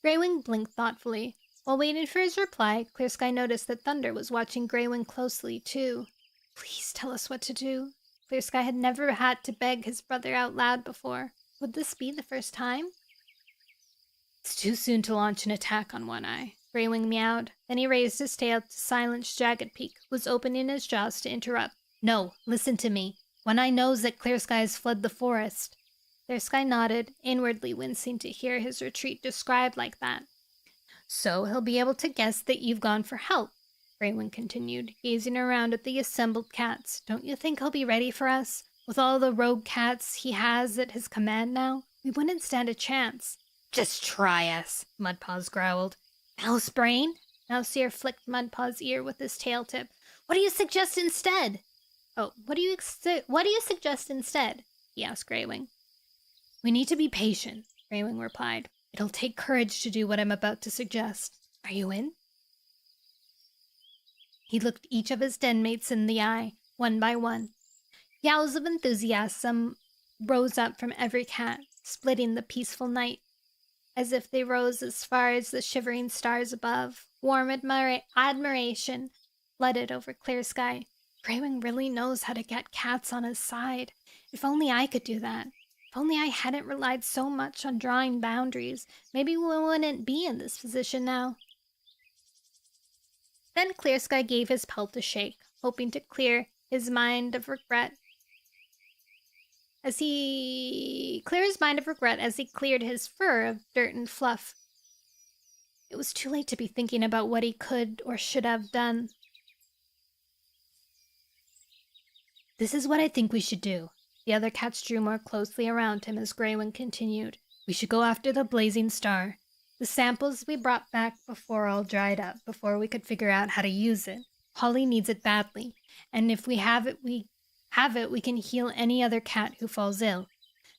Greywing blinked thoughtfully. While waiting for his reply, Clear Sky noticed that Thunder was watching Greywing closely, too. Please tell us what to do. Clear Sky had never had to beg his brother out loud before. Would this be the first time? It's too soon to launch an attack on One Eye, Greywing meowed. Then he raised his tail to silence Jagged Peak, who was opening his jaws to interrupt. No, listen to me. One Eye knows that Clear Sky has fled the forest. Clear Sky nodded, inwardly wincing to hear his retreat described like that. So he'll be able to guess that you've gone for help, Greywing continued, gazing around at the assembled cats. Don't you think he'll be ready for us? With all the rogue cats he has at his command now, we wouldn't stand a chance. Just try us, Mudpaws growled. Mouse brain? Mousiear flicked Mudpaw's ear with his tail tip. What do you suggest instead? Oh, what do you suggest instead? He asked Greywing. We need to be patient, Greywing replied. It'll take courage to do what I'm about to suggest. Are you in? He looked each of his den mates in the eye, one by one. Yowls of enthusiasm rose up from every cat, splitting the peaceful night. As if they rose as far as the shivering stars above, warm admiration flooded over Clear Sky. Greywing really knows how to get cats on his side. If only I could do that. If only I hadn't relied so much on drawing boundaries, maybe we wouldn't be in this position now. Then Clear Sky gave his pelt a shake, hoping to clear his mind of regret. as he cleared his mind of regret as he cleared his fur of dirt and fluff. It was too late to be thinking about what he could or should have done. This is what I think we should do. The other cats drew more closely around him as Greywing continued. We should go after the blazing star. The samples we brought back before all dried up before we could figure out how to use it. Holly needs it badly, and if we have it, we can heal any other cat who falls ill.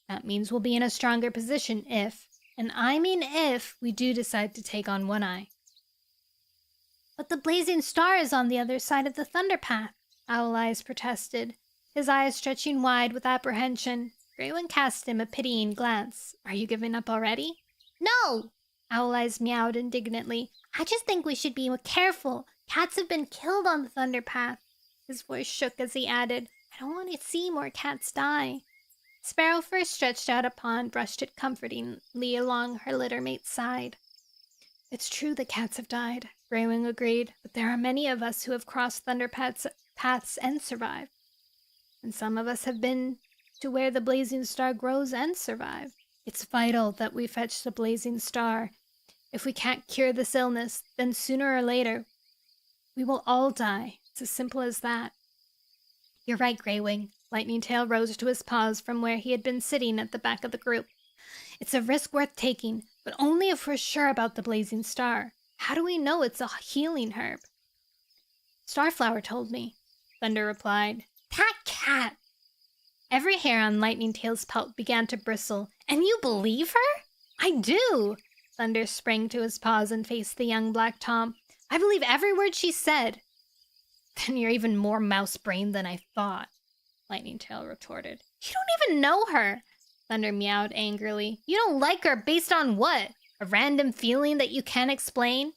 That means we'll be in a stronger position if, and I mean if, we do decide to take on One Eye. But the blazing star is on the other side of the thunder path, Owl Eyes protested, his eyes stretching wide with apprehension. Greywing cast him a pitying glance. Are you giving up already? No! Owl Eyes meowed indignantly. I just think we should be careful. Cats have been killed on the thunder path. His voice shook as he added, I don't want to see more cats die. Sparrow first stretched out a paw and brushed it comfortingly along her litter mate's side. It's true that cats have died, Greywing agreed, but there are many of us who have crossed thunder paths and survived. And some of us have been to where the blazing star grows and survive. It's vital that we fetch the blazing star. If we can't cure this illness, then sooner or later, we will all die. It's as simple as that. You're right, Greywing. Lightning Tail rose to his paws from where he had been sitting at the back of the group. It's a risk worth taking, but only if we're sure about the blazing star. How do we know it's a healing herb? Starflower told me, Thunder replied. That cat! Every hair on Lightning Tail's pelt began to bristle. And you believe her? I do! Thunder sprang to his paws and faced the young black Tom. I believe every word she said. Then you're even more mouse-brained than I thought, Lightning Tail retorted. You don't even know her, Thunder meowed angrily. You don't like her based on what? A random feeling that you can't explain?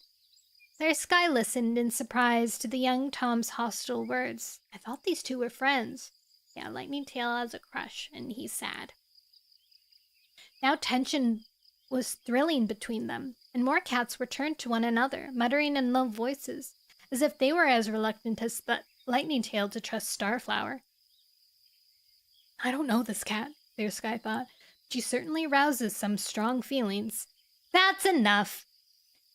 Clear Sky listened in surprise to the young Tom's hostile words. I thought these two were friends. Yeah, Lightning Tail has a crush, and he's sad. Now tension was thrilling between them, and more cats were turned to one another, muttering in low voices, as if they were as reluctant as Lightning Tail to trust Starflower. I don't know this cat, Clear Sky thought. She certainly rouses some strong feelings. That's enough!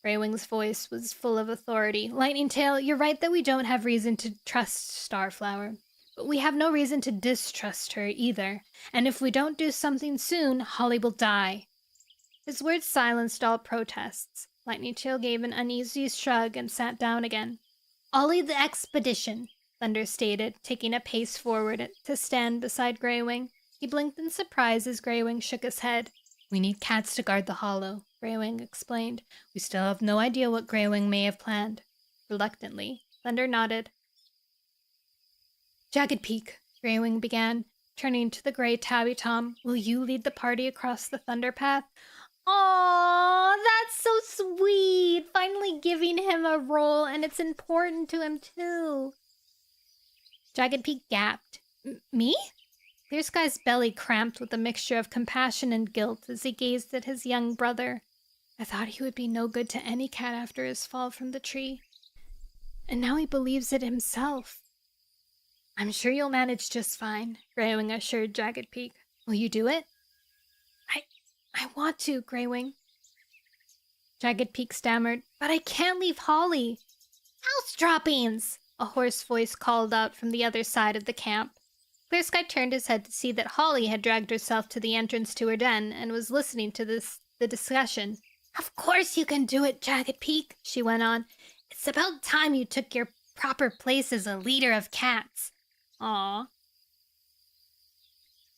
Greywing's voice was full of authority. Lightning Tail, you're right that we don't have reason to trust Starflower. But we have no reason to distrust her either. And if we don't do something soon, Holly will die. His words silenced all protests. Lightning Tail gave an uneasy shrug and sat down again. Ollie the expedition, Thunder stated, taking a pace forward to stand beside Greywing. He blinked in surprise as Greywing shook his head. We need cats to guard the hollow, Greywing explained. We still have no idea what Greywing may have planned. Reluctantly, Thunder nodded. Jagged Peak, Greywing began, turning to the gray tabby Tom. Will you lead the party across the thunder path? Aww, that's so sweet! Finally giving him a role, and it's important to him too. Jagged Peak gasped. Me? Clear Sky's belly cramped with a mixture of compassion and guilt as he gazed at his young brother. I thought he would be no good to any cat after his fall from the tree. And now he believes it himself. I'm sure you'll manage just fine, Greywing assured Jagged Peak. Will you do it? I want to, Greywing. Jagged Peak stammered, but I can't leave Holly. House droppings! A hoarse voice called out from the other side of the camp. Clear Sky turned his head to see that Holly had dragged herself to the entrance to her den and was listening to the discussion. Of course you can do it, Jagged Peak, she went on. It's about time you took your proper place as a leader of cats. Aw.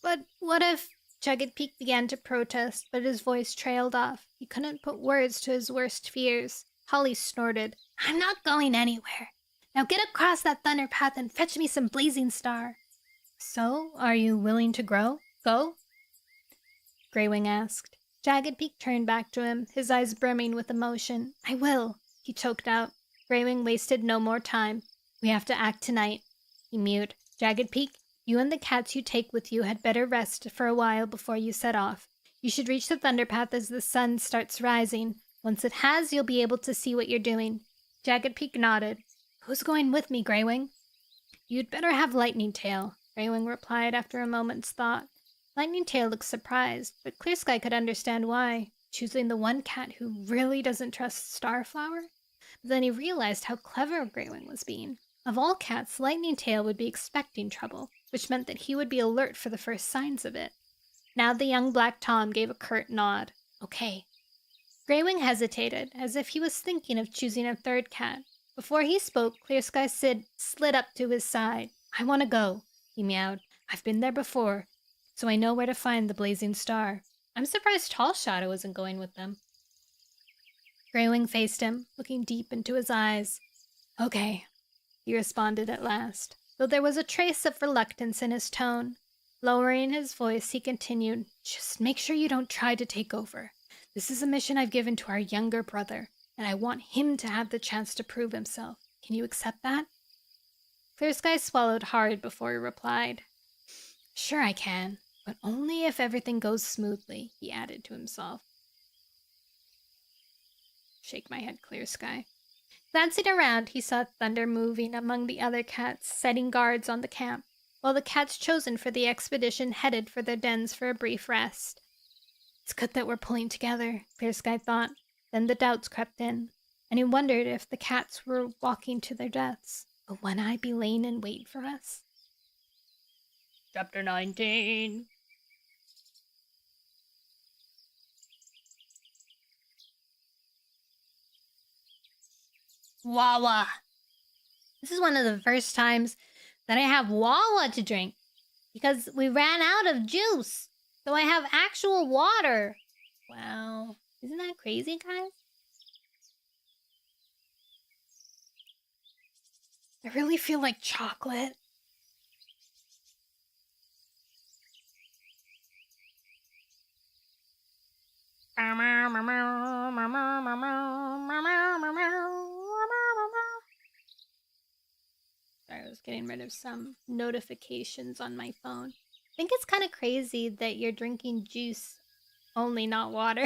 But what if... Jagged Peak began to protest, but his voice trailed off. He couldn't put words to his worst fears. Holly snorted. I'm not going anywhere. Now get across that thunder path and fetch me some blazing star. So, are you willing to go? Greywing asked. Jagged Peak turned back to him, his eyes brimming with emotion. I will, he choked out. Greywing wasted no more time. We have to act tonight, he mewed. Jagged Peak, you and the cats you take with you had better rest for a while before you set off. You should reach the thunder path as the sun starts rising. Once it has, you'll be able to see what you're doing. Jagged Peak nodded. Who's going with me, Greywing? You'd better have Lightning Tail, Greywing replied after a moment's thought. Lightning Tail looked surprised, but Clear Sky could understand why, choosing the one cat who really doesn't trust Starflower. But then he realized how clever Greywing was being. Of all cats, Lightning Tail would be expecting trouble, which meant that he would be alert for the first signs of it. Now the young black Tom gave a curt nod. Okay. Greywing hesitated, as if he was thinking of choosing a third cat. Before he spoke, Clear Sky slid up to his side. I want to go, he meowed. I've been there before, so I know where to find the blazing star. I'm surprised Tall Shadow isn't going with them. Greywing faced him, looking deep into his eyes. Okay, he responded at last, though there was a trace of reluctance in his tone. Lowering his voice, he continued, just make sure you don't try to take over. This is a mission I've given to our younger brother, and I want him to have the chance to prove himself. Can you accept that? Clear Sky swallowed hard before he replied. Sure I can, but only if everything goes smoothly, he added to himself. Shake my head, Clear Sky. Glancing around, he saw Thunder moving among the other cats, setting guards on the camp, while the cats chosen for the expedition headed for their dens for a brief rest. It's good that we're pulling together, Clear Sky thought. Then the doubts crept in, and he wondered if the cats were walking to their deaths. Will One-Eye be laying in wait for us? Chapter 19. Wawa. This is one of the first times that I have Wawa to drink, because we ran out of juice. So I have actual water. Wow. Isn't that crazy, guys? I really feel like chocolate. Sorry, I was getting rid of some notifications on my phone. I think it's kind of crazy that you're drinking juice only, not water.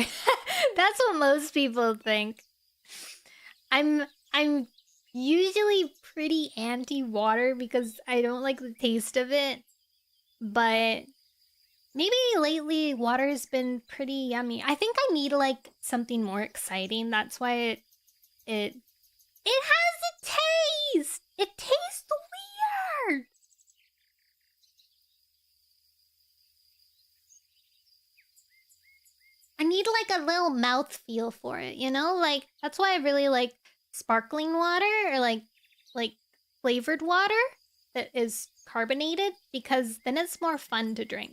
That's what most people think. I'm usually pretty anti-water because I don't like the taste of it. But maybe lately water's been pretty yummy. I think I need like something more exciting. That's why it has a taste. It tastes weird. I need like a little mouth feel for it, you know? Like that's why I really like sparkling water or like flavored water that is carbonated, because then it's more fun to drink.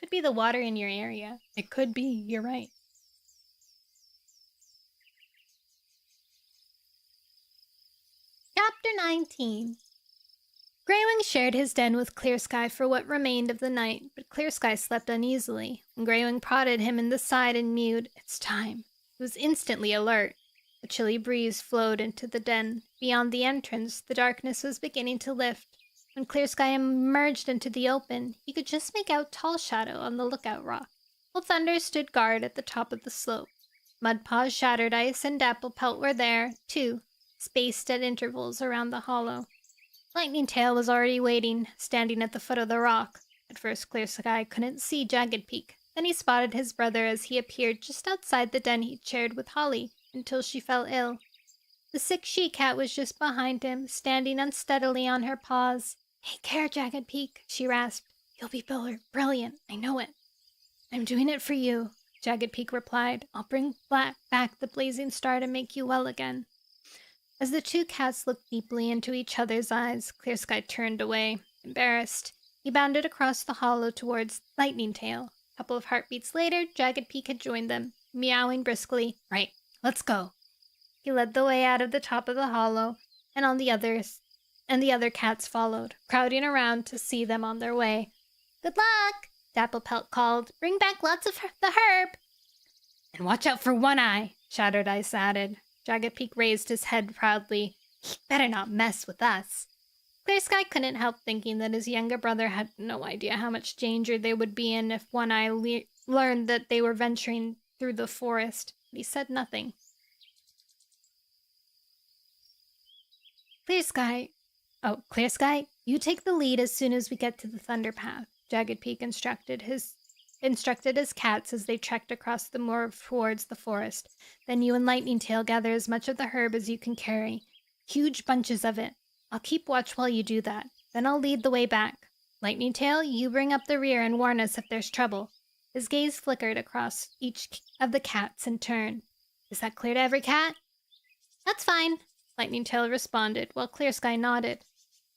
Could be the water in your area. It could be, you're right. Chapter 19. Greywing shared his den with Clear Sky for what remained of the night, but Clear Sky slept uneasily. When Greywing prodded him in the side and mewed, "It's time," he was instantly alert. A chilly breeze flowed into the den. Beyond the entrance, the darkness was beginning to lift. When Clear Sky emerged into the open, he could just make out Tall Shadow on the lookout rock, while Thunder stood guard at the top of the slope. Mudpaws, Shattered Ice, and Dapplepelt were there, too, spaced at intervals around the hollow. Lightning Tail was already waiting, standing at the foot of the rock. At first, Clear Sky couldn't see Jagged Peak. Then he spotted his brother as he appeared just outside the den he shared with Holly until she fell ill. The sick she-cat was just behind him, standing unsteadily on her paws. "Take care, Jagged Peak," she rasped. "You'll be brilliant, I know it." "I'm doing it for you," Jagged Peak replied. "I'll bring back the blazing star to make you well again." As the two cats looked deeply into each other's eyes, Clear Sky turned away, embarrassed. He bounded across the hollow towards Lightning Tail. A couple of heartbeats later, Jagged Peak had joined them, meowing briskly. "Right, let's go." He led the way out of the top of the hollow, and the other cats followed, crowding around to see them on their way. "Good luck," Dapplepelt called. "Bring back lots of the herb." "And watch out for One-Eye," Shattered Ice added. Jagged Peak raised his head proudly. "He'd better not mess with us." Clear Sky couldn't help thinking that his younger brother had no idea how much danger they would be in if One-Eye learned that they were venturing through the forest, but he said nothing. Clear Sky, Oh, Clear Sky, you take the lead as soon as we get to the Thunder Path, Jagged Peak instructed his cats as they trekked across the moor towards the forest. Then you and Lightning Tail gather as much of the herb as you can carry. Huge bunches of it. I'll keep watch while you do that. Then I'll lead the way back. Lightning Tail, you bring up the rear and warn us if there's trouble. His gaze flickered across each of the cats in turn. Is that clear to every cat? That's fine, Lightning Tail responded, while Clear Sky nodded.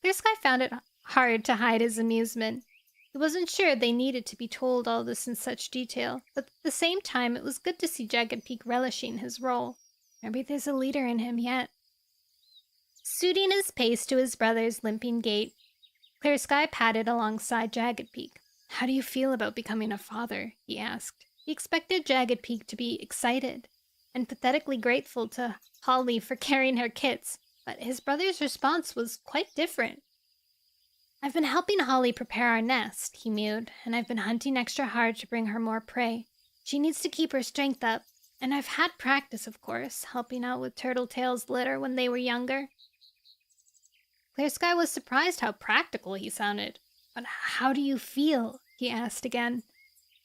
Clear Sky found it hard to hide his amusement. He wasn't sure they needed to be told all this in such detail, but at the same time it was good to see Jagged Peak relishing his role. Maybe there's a leader in him yet. Suiting his pace to his brother's limping gait, Clear Sky padded alongside Jagged Peak. How do you feel about becoming a father? He asked. He expected Jagged Peak to be excited and pathetically grateful to Holly for carrying her kits, but his brother's response was quite different. I've been helping Holly prepare our nest, he mewed, and I've been hunting extra hard to bring her more prey. She needs to keep her strength up, and I've had practice, of course, helping out with Turtletail's litter when they were younger. Clear Sky was surprised how practical he sounded. But how do you feel? He asked again.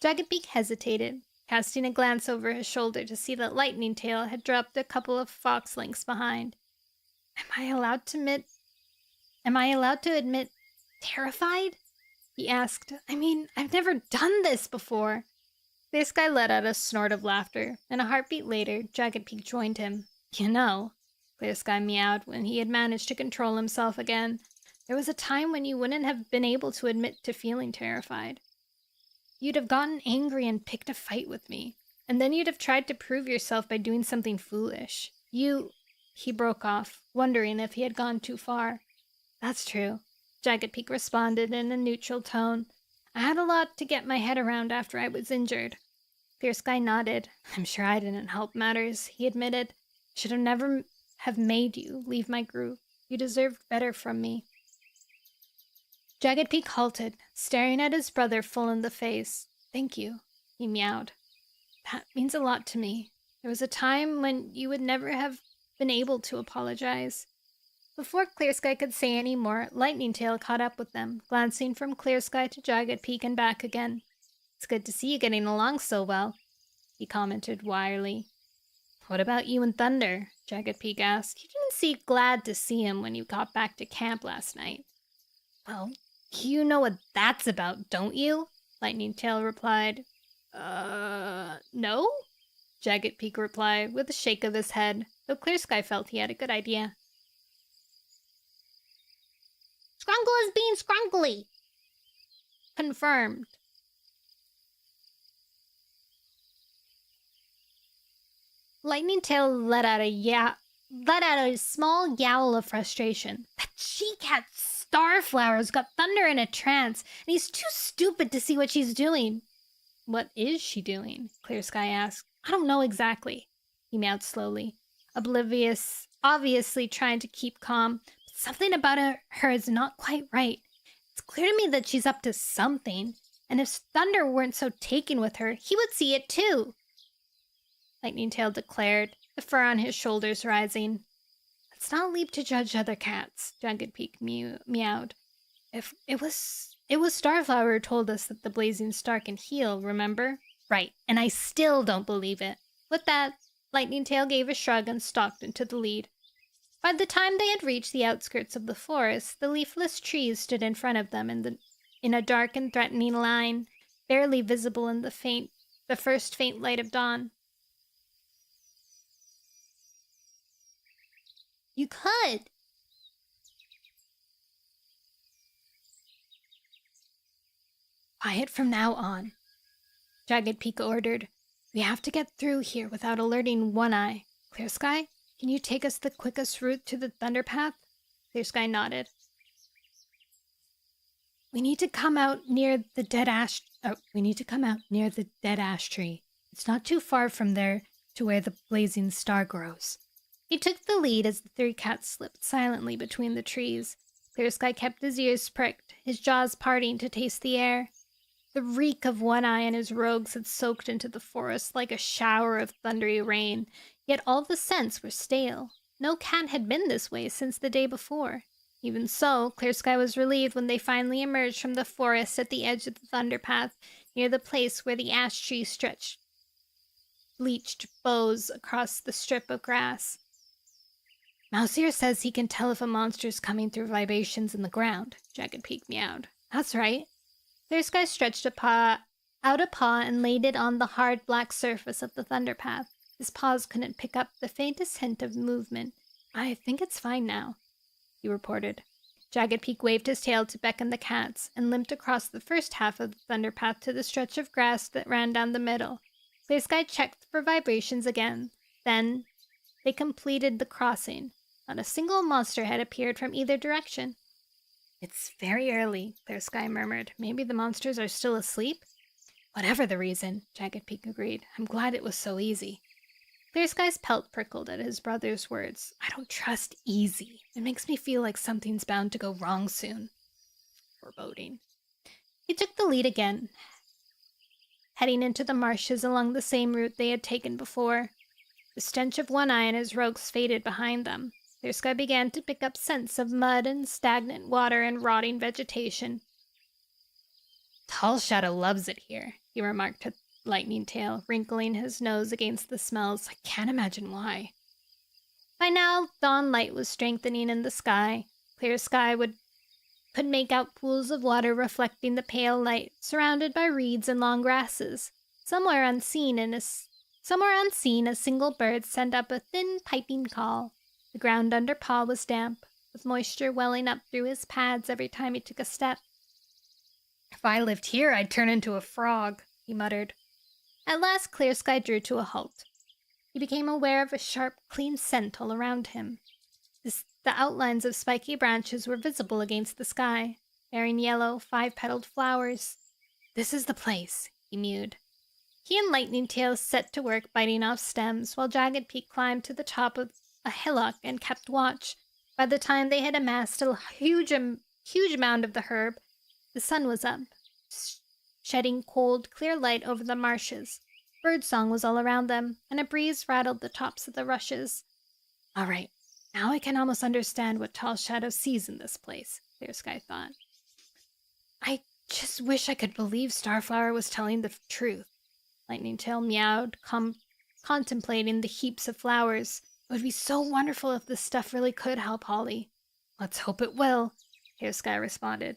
Jagged Beak hesitated, casting a glance over his shoulder to see that Lightning Tail had dropped a couple of fox links behind. Am I allowed to admit terrified? He asked. I mean, I've never done this before. This guy let out a snort of laughter, and a heartbeat later, Jagged Peak joined him. You know, Clear Sky meowed when he had managed to control himself again. There was a time when you wouldn't have been able to admit to feeling terrified. You'd have gotten angry and picked a fight with me, and then you'd have tried to prove yourself by doing something foolish. He broke off, wondering if he had gone too far. That's true, Jagged Peak responded in a neutral tone. I had a lot to get my head around after I was injured. Clear Sky nodded. I'm sure I didn't help matters, he admitted. Should have never have made you leave my group. You deserved better from me. Jagged Peak halted, staring at his brother full in the face. Thank you, he meowed. That means a lot to me. There was a time when you would never have been able to apologize. Before Clear Sky could say any more, Lightning Tail caught up with them, glancing from Clear Sky to Jagged Peak and back again. It's good to see you getting along so well, he commented wryly. What about you and Thunder? Jagged Peak asked. You didn't seem glad to see him when you got back to camp last night. Well, you know what that's about, don't you? Lightning Tail replied. No? Jagged Peak replied with a shake of his head, though Clear Sky felt he had a good idea. Scrunkle is being scrunkly. Confirmed. Lightning Tail let out a small yowl of frustration. That she-cat Starflower's got Thunder in a trance, and he's too stupid to see what she's doing. What is she doing? Clear Sky asked. I don't know exactly, he meowed slowly, obviously trying to keep calm. But something about her is not quite right. It's clear to me that she's up to something, and if Thunder weren't so taken with her, he would see it too. Lightning Tail declared, the fur on his shoulders rising. Let's not leap to judge other cats, Jagged Peak meowed. If it was Starflower who told us that the blazing star can heal, remember? Right, and I still don't believe it. With that, Lightning Tail gave a shrug and stalked into the lead. By the time they had reached the outskirts of the forest, the leafless trees stood in front of them in a dark and threatening line, barely visible in the first faint light of dawn. You could. Quiet from now on, Jagged Peak ordered. We have to get through here without alerting One Eye. Clear Sky, can you take us the quickest route to the Thunder Path? Clear Sky nodded. We need to come out near the dead ash tree. It's not too far from there to where the blazing star grows. He took the lead as the three cats slipped silently between the trees. Clear Sky kept his ears pricked, his jaws parting to taste the air. The reek of One Eye and his rogues had soaked into the forest like a shower of thundery rain, yet all the scents were stale. No cat had been this way since the day before. Even so, Clear Sky was relieved when they finally emerged from the forest at the edge of the thunder path, near the place where the ash tree stretched bleached bows across the strip of grass. Mouseier says he can tell if a monster is coming through vibrations in the ground, Jagged Peak meowed. That's right. Clear Sky stretched out a paw and laid it on the hard black surface of the thunder path. His paws couldn't pick up the faintest hint of movement. I think it's fine now, he reported. Jagged Peak waved his tail to beckon the cats and limped across the first half of the thunder path to the stretch of grass that ran down the middle. Clear Sky checked for vibrations again. Then they completed the crossing. Not a single monster had appeared from either direction. It's very early, Clear Sky murmured. Maybe the monsters are still asleep? Whatever the reason, Jagged Peak agreed. I'm glad it was so easy. Clear Sky's pelt prickled at his brother's words. I don't trust easy. It makes me feel like something's bound to go wrong soon. Foreboding. He took the lead again, heading into the marshes along the same route they had taken before. The stench of One Eye and his rogues faded behind them. Clear Sky began to pick up scents of mud and stagnant water and rotting vegetation. Tall Shadow loves it here, he remarked to Lightning Tail, wrinkling his nose against the smells. I can't imagine why. By now, dawn light was strengthening in the sky. Clear Sky could make out pools of water reflecting the pale light, surrounded by reeds and long grasses. Somewhere unseen, a single bird sent up a thin piping call. The ground under Paw was damp, with moisture welling up through his pads every time he took a step. If I lived here, I'd turn into a frog, he muttered. At last, Clear Sky drew to a halt. He became aware of a sharp, clean scent all around him. The outlines of spiky branches were visible against the sky, bearing yellow, five-petaled flowers. This is the place, he mewed. He and Lightning Tail set to work biting off stems, while Jagged Peak climbed to the top of a hillock and kept watch. By the time they had amassed a huge mound of the herb, the sun was up, shedding cold, clear light over the marshes. Birdsong was all around them, and a breeze rattled the tops of the rushes. All right, now I can almost understand what Tall Shadow sees in this place, Clear Sky thought. I just wish I could believe Starflower was telling the truth. Lightning Tail meowed, contemplating the heaps of flowers. It would be so wonderful if this stuff really could help Holly. Let's hope it will, Clear Sky responded.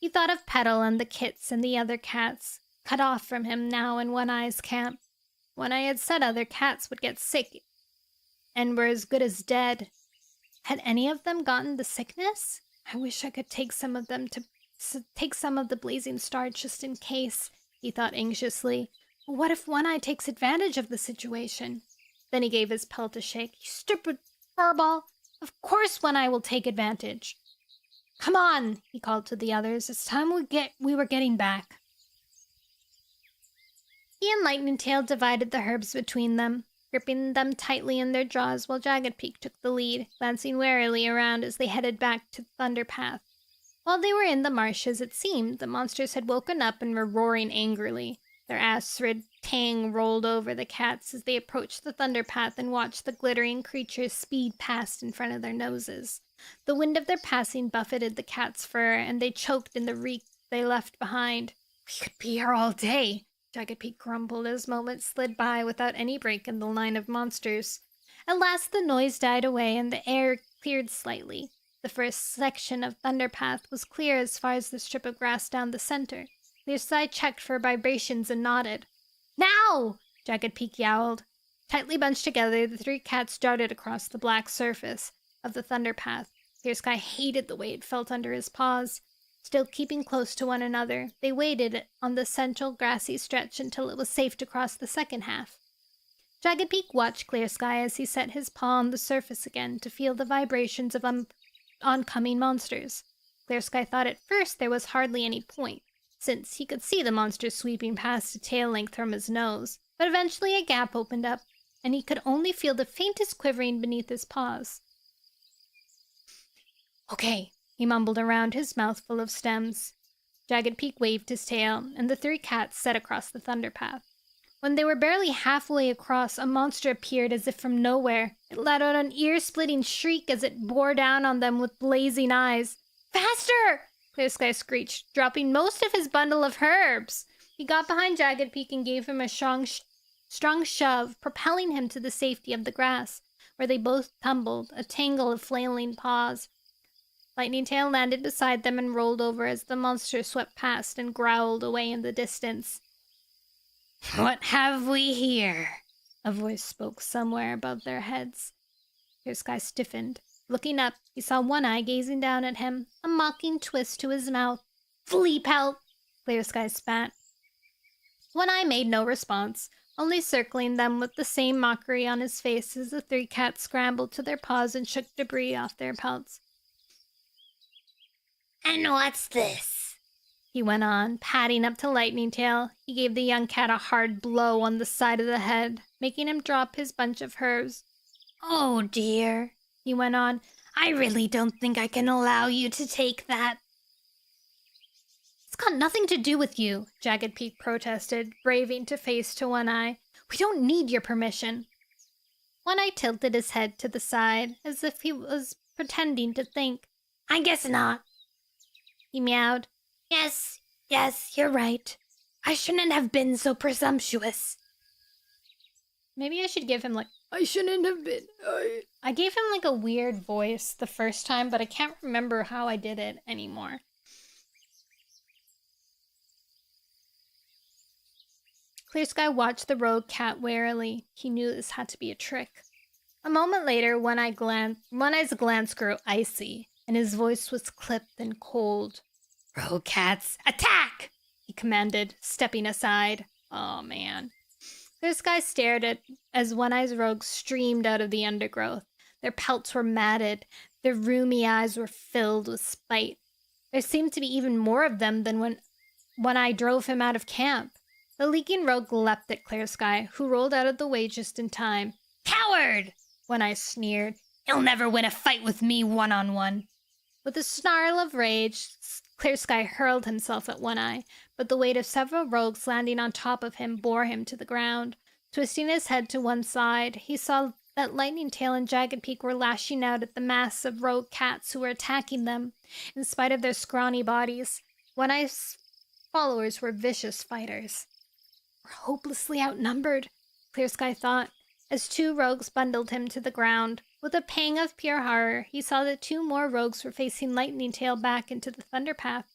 He thought of Petal and the kits and the other cats, cut off from him now in One Eye's camp. One Eye had said other cats would get sick and were as good as dead. Had any of them gotten the sickness? I wish I could take some of them to take some of the blazing star just in case, he thought anxiously. What if One Eye takes advantage of the situation? Then he gave his pelt a shake. You stupid furball! Of course One Eye will take advantage. Come on, he called to the others. It's time we were getting back. He and Lightning Tail divided the herbs between them, gripping them tightly in their jaws while Jagged Peak took the lead, glancing warily around as they headed back to the Thunder Path. While they were in the marshes, it seemed the monsters had woken up and were roaring angrily. Their acrid tang rolled over the cats as they approached the Thunder Path and watched the glittering creatures speed past in front of their noses. The wind of their passing buffeted the cat's fur, and they choked in the reek they left behind. We could be here all day, Jagged Peak grumbled as moments slid by without any break in the line of monsters. At last the noise died away and the air cleared slightly. The first section of Thunder Path was clear as far as the strip of grass down the center. Clear Sky checked for vibrations and nodded. Now! Jagged Peak yowled. Tightly bunched together, the three cats darted across the black surface of the Thunder Path. Clear Sky hated the way it felt under his paws. Still keeping close to one another, they waited on the central grassy stretch until it was safe to cross the second half. Jagged Peak watched Clear Sky as he set his paw on the surface again to feel the vibrations of oncoming monsters. Clear Sky thought at first there was hardly any point, since he could see the monsters sweeping past a tail length from his nose, but eventually a gap opened up, and he could only feel the faintest quivering beneath his paws. Okay, he mumbled around, his mouth full of stems. Jagged Peak waved his tail, and the three cats set across the Thunder Path. When they were barely halfway across, a monster appeared as if from nowhere. It let out an ear-splitting shriek as it bore down on them with blazing eyes. "Faster!" Clear Sky screeched, dropping most of his bundle of herbs. He got behind Jagged Peak and gave him a strong shove, propelling him to the safety of the grass, where they both tumbled, a tangle of flailing paws. Lightning Tail landed beside them and rolled over as the monster swept past and growled away in the distance. "What have we here?" a voice spoke somewhere above their heads. Clear Sky stiffened. Looking up, he saw One Eye gazing down at him, a mocking twist to his mouth. "Flea pelt!" Clear Sky spat. One Eye made no response, only circling them with the same mockery on his face as the three cats scrambled to their paws and shook debris off their pelts. "And what's this?" he went on, padding up to Lightning Tail. He gave the young cat a hard blow on the side of the head, making him drop his bunch of herbs. "Oh dear," he went on, "I really don't think I can allow you to take that." "It's got nothing to do with you," Jagged Peak protested, braving to face to One Eye. "We don't need your permission." One Eye tilted his head to the side, as if he was pretending to think. "I guess not," he meowed. Yes, you're right. I shouldn't have been so presumptuous." Maybe I should give him I shouldn't have been. I gave him a weird voice the first time, but I can't remember how I did it anymore. Clear Sky watched the rogue cat warily. He knew this had to be a trick. A moment later, One Eye's glance grew icy, and his voice was clipped and cold. "Rogue cats, attack!" he commanded, stepping aside. Oh, man. Clear Sky stared as One Eye's rogues streamed out of the undergrowth. Their pelts were matted. Their rheumy eyes were filled with spite. There seemed to be even more of them than when One Eye drove him out of camp. The leaking rogue leapt at Clear Sky, who rolled out of the way just in time. "Coward!" One Eye sneered. "You'll never win a fight with me one-on-one." With a snarl of rage, Clear Sky hurled himself at One Eye, but the weight of several rogues landing on top of him bore him to the ground. Twisting his head to one side, he saw that Lightning Tail and Jagged Peak were lashing out at the mass of rogue cats who were attacking them. In spite of their scrawny bodies, One Eye's followers were vicious fighters. "We're hopelessly outnumbered," Clear Sky thought, as two rogues bundled him to the ground. With a pang of pure horror, he saw that two more rogues were facing Lightning Tail back into the thunder path.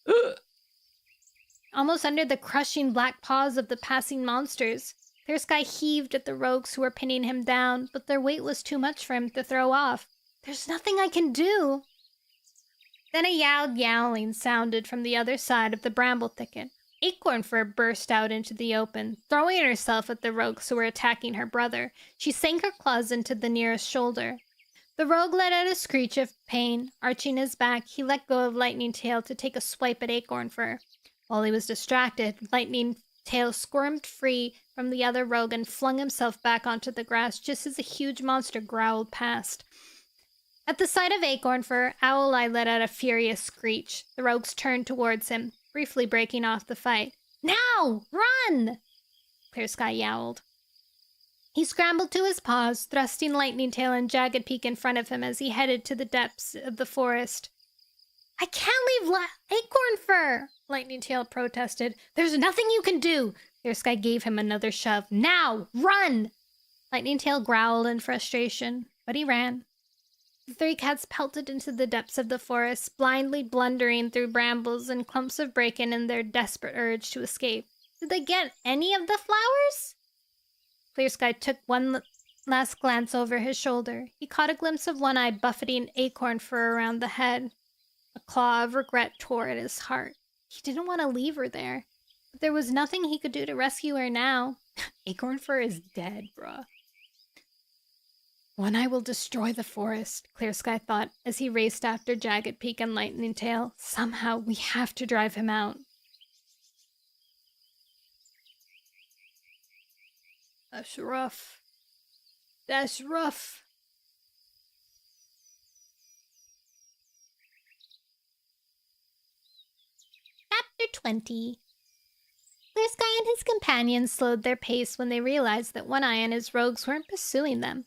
Almost under the crushing black paws of the passing monsters, Clear Sky heaved at the rogues who were pinning him down, but their weight was too much for him to throw off. "There's nothing I can do." Then a yowling sounded from the other side of the bramble thicket. Acorn Fur burst out into the open, throwing herself at the rogues who were attacking her brother. She sank her claws into the nearest shoulder. The rogue let out a screech of pain. Arching his back, he let go of Lightning Tail to take a swipe at Acorn Fur. While he was distracted, Lightning Tail squirmed free from the other rogue and flung himself back onto the grass just as a huge monster growled past. At the sight of Acorn Fur, Owl Eye let out a furious screech. The rogues turned towards him, briefly breaking off the fight. "Now! Run!" Clear Sky yowled. He scrambled to his paws, thrusting Lightning Tail and Jagged Peak in front of him as he headed to the depths of the forest. "I can't leave Acorn Fur!" Lightning Tail protested. "There's nothing you can do!" Clear Sky gave him another shove. "Now! Run!" Lightning Tail growled in frustration, but he ran. The three cats pelted into the depths of the forest, blindly blundering through brambles and clumps of bracken in their desperate urge to escape. Did they get any of the flowers? Clear Sky took one last glance over his shoulder. He caught a glimpse of One Eye buffeting Acorn Fur around the head. A claw of regret tore at his heart. He didn't want to leave her there, but there was nothing he could do to rescue her now. Acorn Fur is dead, bruh. One Eye will destroy the forest, Clear Sky thought as he raced after Jagged Peak and Lightning Tail. Somehow we have to drive him out. That's rough. That's rough. Chapter 20. Clear Sky and his companions slowed their pace when they realized that One Eye and his rogues weren't pursuing them.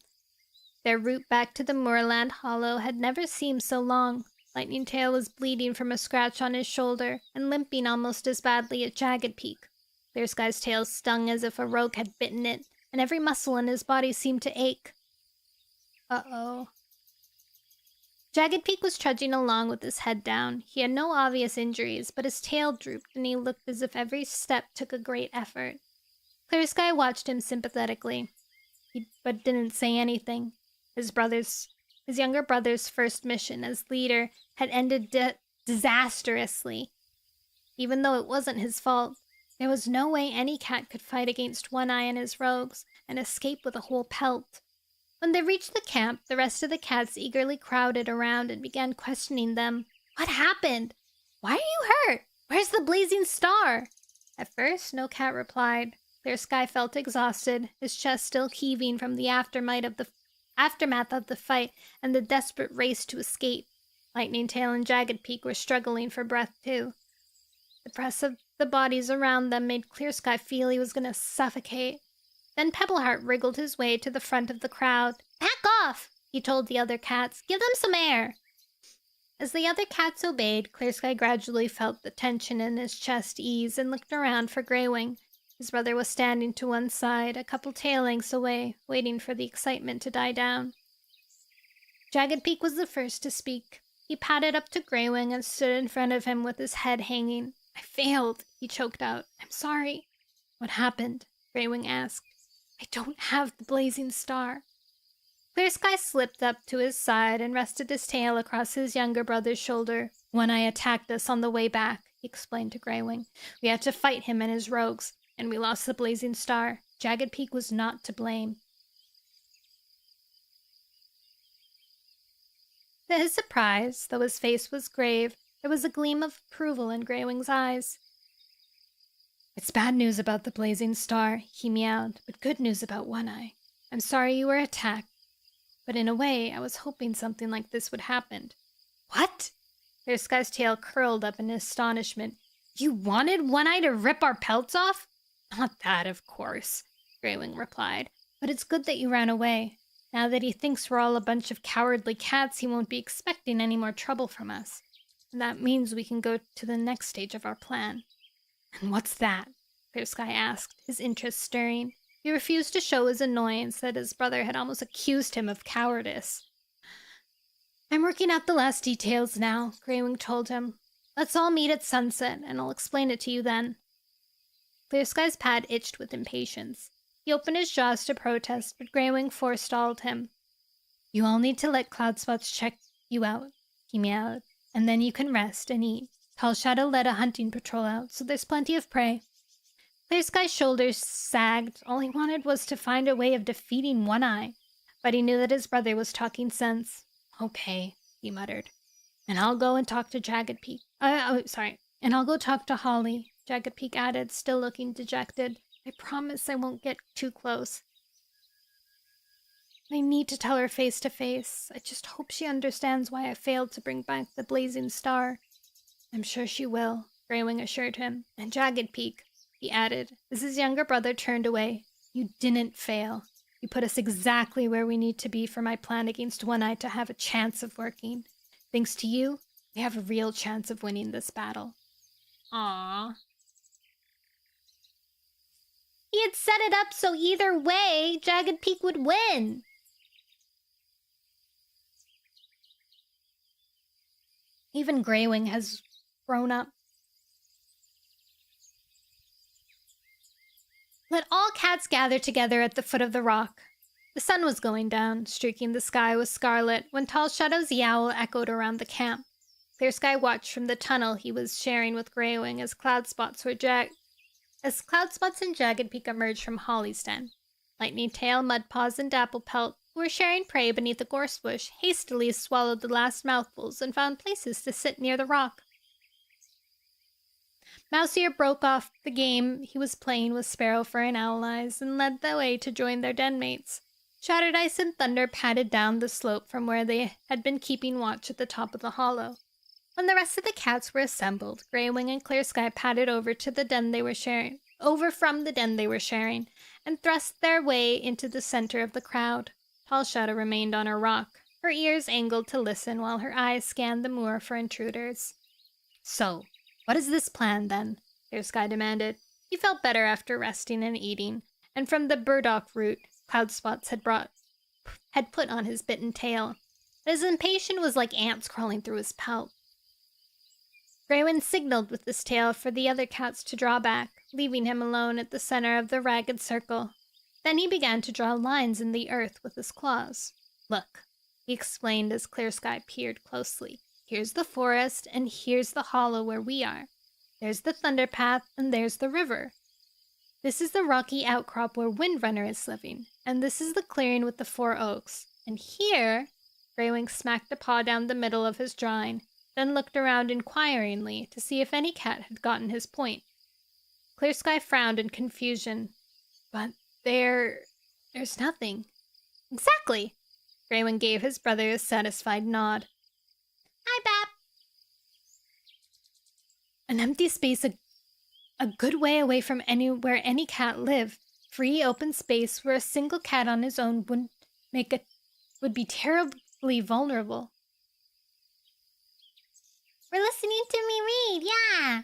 Their route back to the moorland hollow had never seemed so long. Lightning Tail was bleeding from a scratch on his shoulder and limping almost as badly at Jagged Peak. Clear Sky's tail stung as if a rogue had bitten it, and every muscle in his body seemed to ache. Uh-oh. Jagged Peak was trudging along with his head down. He had no obvious injuries, but his tail drooped and he looked as if every step took a great effort. Clear Sky watched him sympathetically, but didn't say anything. His younger brother's first mission as leader had ended disastrously. Even though it wasn't his fault, there was no way any cat could fight against One Eye and his rogues and escape with a whole pelt. When they reached the camp, the rest of the cats eagerly crowded around and began questioning them. What happened? Why are you hurt? Where's the blazing star? At first, no cat replied. Clear Sky felt exhausted, his chest still heaving from the aftermath of the fight and the desperate race to escape. Lightning Tail and Jagged Peak were struggling for breath too. The press of the bodies around them made Clear Sky feel he was going to suffocate. Then Pebbleheart wriggled his way to the front of the crowd. Back off, he told the other cats. Give them some air. As the other cats obeyed, Clear Sky gradually felt the tension in his chest ease and looked around for Greywing. His brother was standing to one side, a couple tail lengths away, waiting for the excitement to die down. Jagged Peak was the first to speak. He padded up to Greywing and stood in front of him with his head hanging. I failed, he choked out. I'm sorry. What happened? Greywing asked. I don't have the blazing star. Clear Sky slipped up to his side and rested his tail across his younger brother's shoulder. One Eye attacked us on the way back, he explained to Greywing. We had to fight him and his rogues, and we lost the blazing star. Jagged Peak was not to blame. To his surprise, though his face was grave, there was a gleam of approval in Greywing's eyes. It's bad news about the blazing star, he meowed, but good news about One Eye. I'm sorry you were attacked, but in a way, I was hoping something like this would happen. What? Clear Sky's tail curled up in astonishment. You wanted One Eye to rip our pelts off? Not that, of course, Greywing replied, but it's good that you ran away. Now that he thinks we're all a bunch of cowardly cats, he won't be expecting any more trouble from us. And that means we can go to the next stage of our plan. And what's that? Clear Sky asked, his interest stirring. He refused to show his annoyance that his brother had almost accused him of cowardice. I'm working out the last details now, Greywing told him. Let's all meet at sunset, and I'll explain it to you then. Clear Sky's pad itched with impatience. He opened his jaws to protest, but Greywing forestalled him. You all need to let Cloudspots check you out, he meowed, and then you can rest and eat. Tall Shadow led a hunting patrol out, so there's plenty of prey. Clear Sky's shoulders sagged. All he wanted was to find a way of defeating One Eye, but he knew that his brother was talking sense. Okay, he muttered. And I'll go and talk to Jagged Peak. And I'll go talk to Holly, Jagged Peak added, still looking dejected. I promise I won't get too close. I need to tell her face to face. I just hope she understands why I failed to bring back the blazing star. I'm sure she will, Greywing assured him. And Jagged Peak, he added, as his younger brother turned away. You didn't fail. You put us exactly where we need to be for my plan against One Eye to have a chance of working. Thanks to you, we have a real chance of winning this battle. Aww. He had set it up so either way, Jagged Peak would win. Even Greywing has grown up. Let all cats gather together at the foot of the rock. The sun was going down, streaking the sky with scarlet, when Tall Shadow's yowl echoed around the camp. Clear Sky watched from the tunnel he was sharing with Greywing as Cloudspots and Jagged Peak emerged from Holly's den. Lightning Tail, Mudpaws, and Dapplepelt, who were sharing prey beneath a gorse bush, hastily swallowed the last mouthfuls and found places to sit near the rock. Mouseier broke off the game he was playing with Sparrowfur and Owleyes and led the way to join their den mates. Shattered Ice and Thunder padded down the slope from where they had been keeping watch at the top of the hollow. When the rest of the cats were assembled, Greywing and Clear Sky padded over to the den they were sharing, over from the den they were sharing, and thrust their way into the center of the crowd. Tall Shadow remained on her rock, her ears angled to listen while her eyes scanned the moor for intruders. "So, what is this plan, then?" Clear Sky demanded. He felt better after resting and eating, and from the burdock root Cloud Spots had put on his bitten tail. His impatience was like ants crawling through his pelt. Greywind signaled with his tail for the other cats to draw back, leaving him alone at the center of the ragged circle. Then he began to draw lines in the earth with his claws. "Look," he explained as Clear Sky peered closely. "Here's the forest, and here's the hollow where we are. There's the thunder path, and there's the river. This is the rocky outcrop where Windrunner is living, and this is the clearing with the 4 oaks. And here," Greywing smacked a paw down the middle of his drawing, then looked around inquiringly to see if any cat had gotten his point. Clear Sky frowned in confusion. "But there's nothing." "Exactly." Greywing gave his brother a satisfied nod. "Hi, Bap." "An empty space a good way away from where any cat lived. Free open space where a single cat on his own would be terribly vulnerable." "We're listening to me read, yeah!"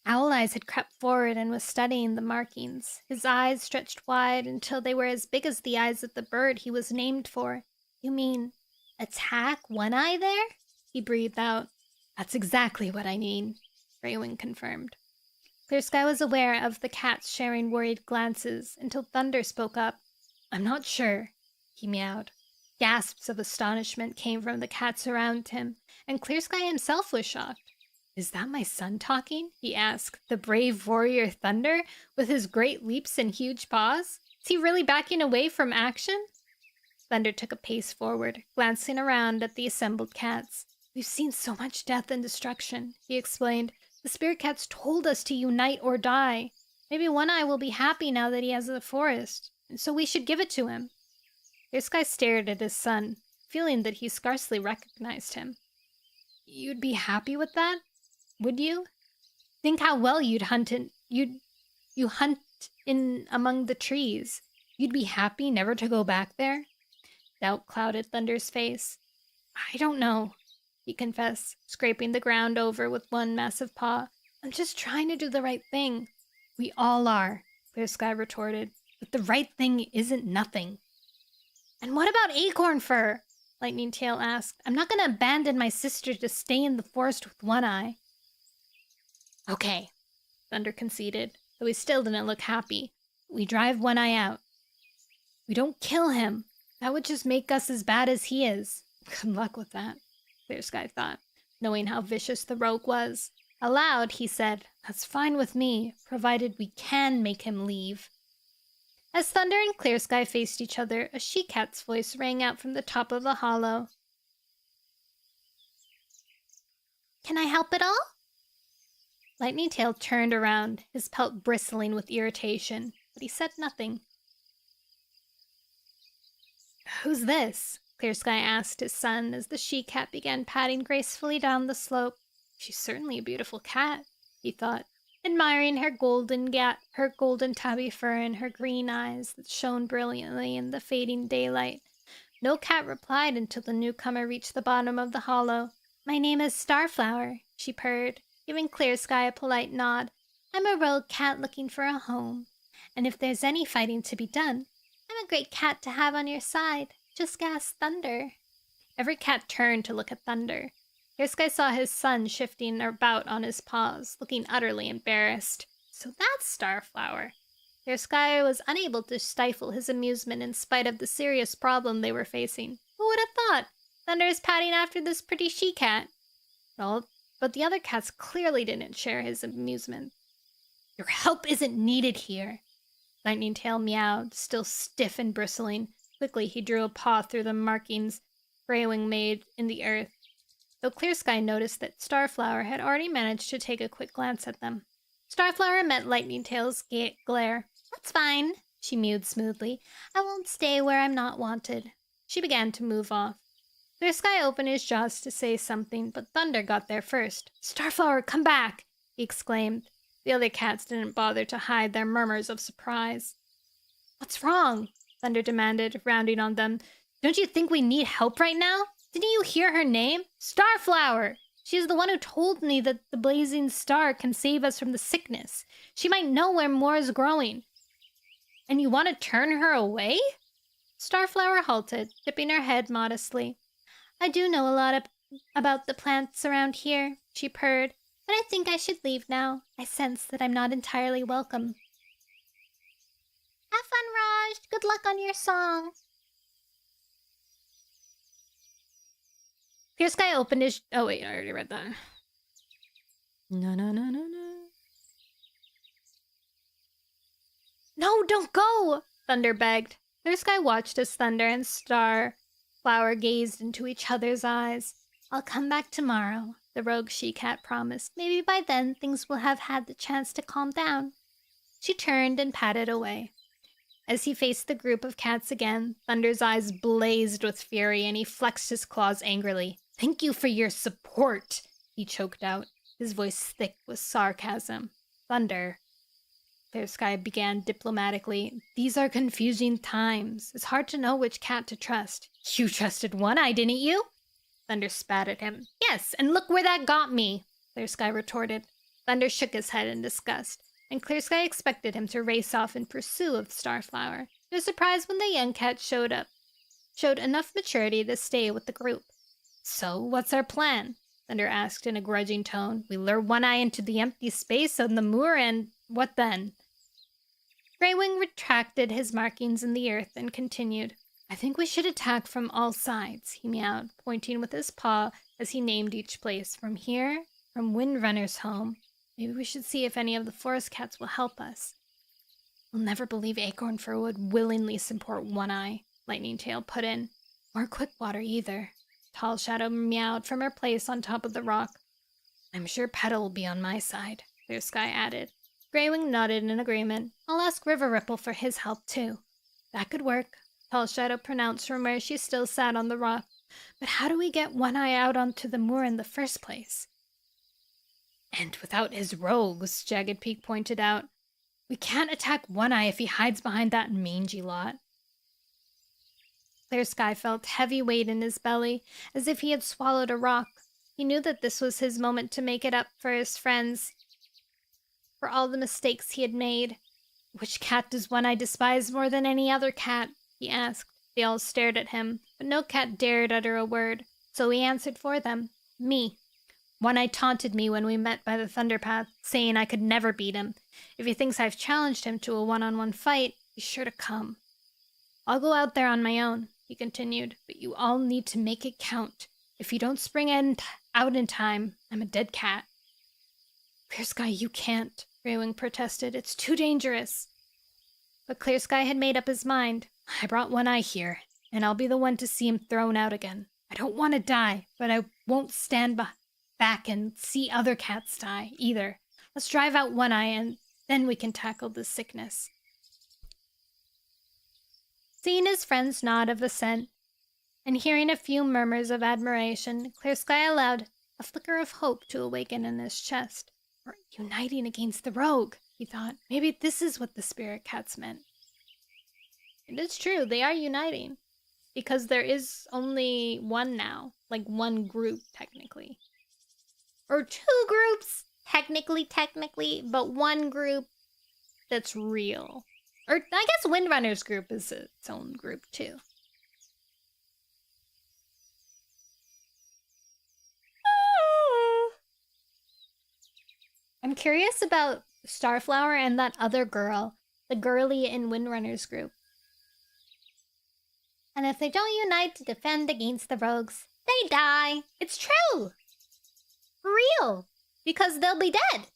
Owl Eyes had crept forward and was studying the markings. His eyes stretched wide until they were as big as the eyes of the bird he was named for. "You mean attack One Eye there?" he breathed out. "That's exactly what I mean," Greywing confirmed. Clear Sky was aware of the cats sharing worried glances until Thunder spoke up. "I'm not sure," he meowed. Gasps of astonishment came from the cats around him, and Clear Sky himself was shocked. "Is that my son talking?" he asked. "The brave warrior Thunder, with his great leaps and huge paws? Is he really backing away from action?" Thunder took a pace forward, glancing around at the assembled cats. "We've seen so much death and destruction," he explained. "The spirit cats told us to unite or die. Maybe One Eye will be happy now that he has the forest, and so we should give it to him." Clear Sky stared at his son, feeling that he scarcely recognized him. "You'd be happy with that? Would you? Think how well you hunt in among the trees. You'd be happy never to go back there?" Doubt clouded Thunder's face. "I don't know," he confessed, scraping the ground over with one massive paw. "I'm just trying to do the right thing." "We all are," Clear Sky retorted. "But the right thing isn't nothing." "And what about Acorn Fur?" Lightning Tail asked. "I'm not going to abandon my sister to stay in the forest with One Eye." "Okay," Thunder conceded, though he still didn't look happy. "We drive One Eye out." "We don't kill him. That would just make us as bad as he is." Good luck with that, Clear Sky thought, knowing how vicious the rogue was. Aloud, he said, "That's fine with me, provided we can make him leave." As Thunder and Clear Sky faced each other, a she-cat's voice rang out from the top of the hollow. "Can I help at all?" Lightning Tail turned around, his pelt bristling with irritation, but he said nothing. "Who's this?" Clear Sky asked his son as the she-cat began padding gracefully down the slope. "She's certainly a beautiful cat," he thought, admiring her golden tabby fur and her green eyes that shone brilliantly in the fading daylight. No cat replied until the newcomer reached the bottom of the hollow. "My name is Starflower," she purred, giving Clear Sky a polite nod. "I'm a rogue cat looking for a home. And if there's any fighting to be done, I'm a great cat to have on your side. Just ask Thunder." Every cat turned to look at Thunder. Clear Sky saw his son shifting about on his paws, looking utterly embarrassed. So that's Starflower. Clear Sky was unable to stifle his amusement in spite of the serious problem they were facing. Who would have thought? Thunder is padding after this pretty she-cat. Well, but the other cats clearly didn't share his amusement. "Your help isn't needed here," Lightning Tail meowed, still stiff and bristling. Quickly, he drew a paw through the markings Greywing made in the earth, though Clear Sky noticed that Starflower had already managed to take a quick glance at them. Starflower met Lightning Tail's glare. "That's fine," she mewed smoothly. "I won't stay where I'm not wanted." She began to move off. Clear Sky opened his jaws to say something, but Thunder got there first. Starflower, come back! He exclaimed. The other cats didn't bother to hide their murmurs of surprise. What's wrong? Thunder demanded, rounding on them. Don't you think we need help right now? Didn't you hear her name? Starflower! She is the one who told me that the blazing star can save us from the sickness. She might know where more is growing. And you want to turn her away? Starflower halted, tipping her head modestly. I do know a lot about the plants around here, she purred, but I think I should leave now. I sense that I'm not entirely welcome. Have fun, Raj. Good luck on your song. Clear Sky opened his... Oh, wait, I already read that. No. No, don't go! Thunder begged. Clear Sky watched as Thunder and Starflower gazed into each other's eyes. I'll come back tomorrow, the rogue she-cat promised. Maybe by then things will have had the chance to calm down. She turned and padded away. As he faced the group of cats again, Thunder's eyes blazed with fury and he flexed his claws angrily. Thank you for your support, he choked out, his voice thick with sarcasm. Thunder. Clear Sky began diplomatically. These are confusing times. It's hard to know which cat to trust. You trusted One Eye, didn't you? Thunder spat at him. Yes, and look where that got me, Clear Sky retorted. Thunder shook his head in disgust, and Clear Sky expected him to race off in pursuit of Starflower. He was surprised when the young cat showed enough maturity to stay with the group. So, what's our plan? Thunder asked in a grudging tone. We lure One Eye into the empty space on the moor and what then? Greywing retracted his markings in the earth and continued. I think we should attack from all sides, he meowed, pointing with his paw as he named each place. From here, from Windrunner's home. Maybe we should see if any of the forest cats will help us. We'll never believe Acorn Fur would willingly support One Eye, Lightning Tail put in. Or Quickwater either. Tall Shadow meowed from her place on top of the rock. I'm sure Petal will be on my side, Clear Sky added. Greywing nodded in agreement. I'll ask River Ripple for his help too. That could work, Tall Shadow pronounced from where she still sat on the rock. But how do we get One Eye out onto the moor in the first place? And without his rogues, Jagged Peak pointed out. We can't attack One Eye if he hides behind that mangy lot. Clear Sky felt heavy weight in his belly, as if he had swallowed a rock. He knew that this was his moment to make it up for his friends, for all the mistakes he had made. Which cat does One Eye despise more than any other cat? He asked. They all stared at him, but no cat dared utter a word, so he answered for them. Me. One Eye taunted me when we met by the Thunderpath, saying I could never beat him. If he thinks I've challenged him to a one-on-one fight, he's sure to come. I'll go out there on my own, he continued, but you all need to make it count. If you don't spring out in time, I'm a dead cat. Clear Sky, you can't, Greywing protested. It's too dangerous. But Clear Sky had made up his mind. I brought One Eye here, and I'll be the one to see him thrown out again. I don't want to die, but I won't stand back and see other cats die, either. Let's drive out One Eye, and then we can tackle this sickness. Seeing his friends nod of assent, and hearing a few murmurs of admiration, Clear Sky allowed a flicker of hope to awaken in his chest. We're uniting against the rogue, he thought. Maybe this is what the spirit cats meant. It is true, they are uniting. Because there is only one now. Like one group, technically. Or two groups, technically, but one group that's real. Or I guess Windrunner's group is its own group, too. I'm curious about Starflower and that other girl, the girlie in Windrunner's group. And if they don't unite to defend against the rogues, they die. It's true. For real. Because they'll be dead.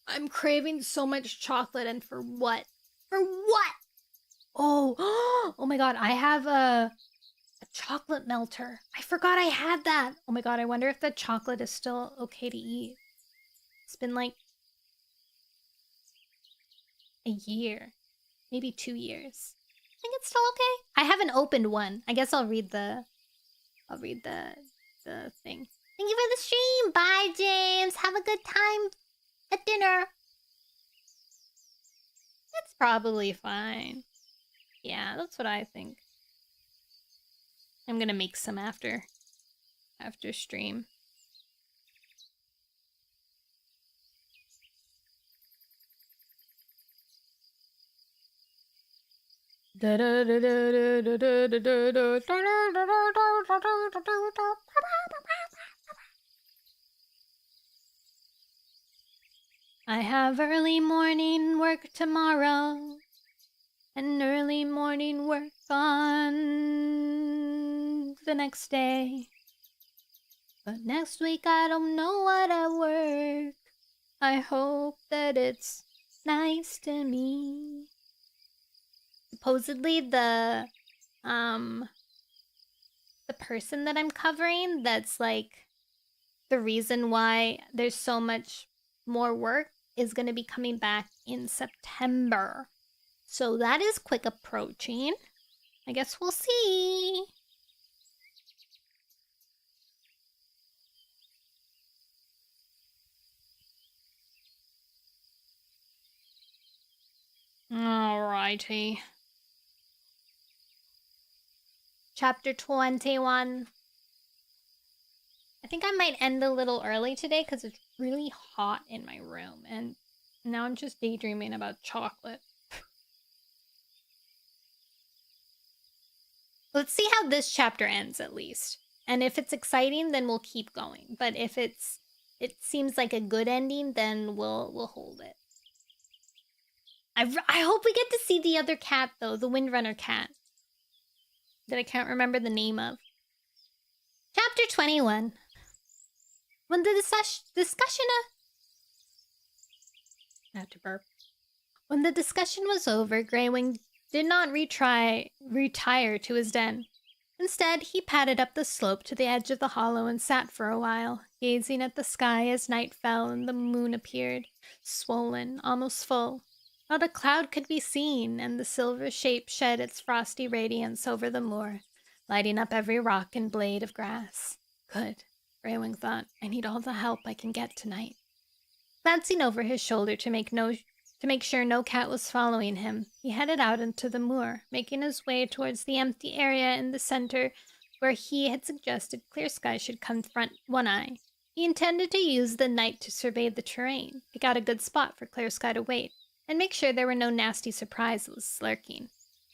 I'm craving so much chocolate, and for what? For what? Oh, oh my god, I have a chocolate melter. I forgot I had that. Oh my god, I wonder if the chocolate is still okay to eat. It's been like a year, maybe 2 years. I think it's still okay. I haven't opened one. I guess I'll read the thing. Thank you for the stream. Bye, James. Have a good time at dinner. It's probably fine. Yeah, that's what I think. I'm gonna make some after stream. I have early morning work tomorrow, and early morning work on the next day. But next week I don't know what I work. I hope that it's nice to me. Supposedly the person that I'm covering that's like the reason why there's so much more work is going to be coming back in September. So that is quick approaching. I guess we'll see. Alrighty. Chapter 21. I think I might end a little early today because it's really hot in my room, and now I'm just daydreaming about chocolate. Let's see how this chapter ends at least. And if it's exciting, then we'll keep going. But if it seems like a good ending, then we'll hold it. I hope we get to see the other cat though, the Windrunner cat that I can't remember the name of. Chapter 21. When the discussion I have to burp. When the discussion was over, Greywing did not retire to his den. Instead, he padded up the slope to the edge of the hollow and sat for a while, gazing at the sky as night fell and the moon appeared, swollen, almost full. Not a cloud could be seen, and the silver shape shed its frosty radiance over the moor, lighting up every rock and blade of grass. Good, Greywing thought. I need all the help I can get tonight. Glancing over his shoulder to make sure no cat was following him, he headed out into the moor, making his way towards the empty area in the center where he had suggested Clear Sky should confront One Eye. He intended to use the night to survey the terrain, pick out a good spot for Clear Sky to wait, and make sure there were no nasty surprises lurking.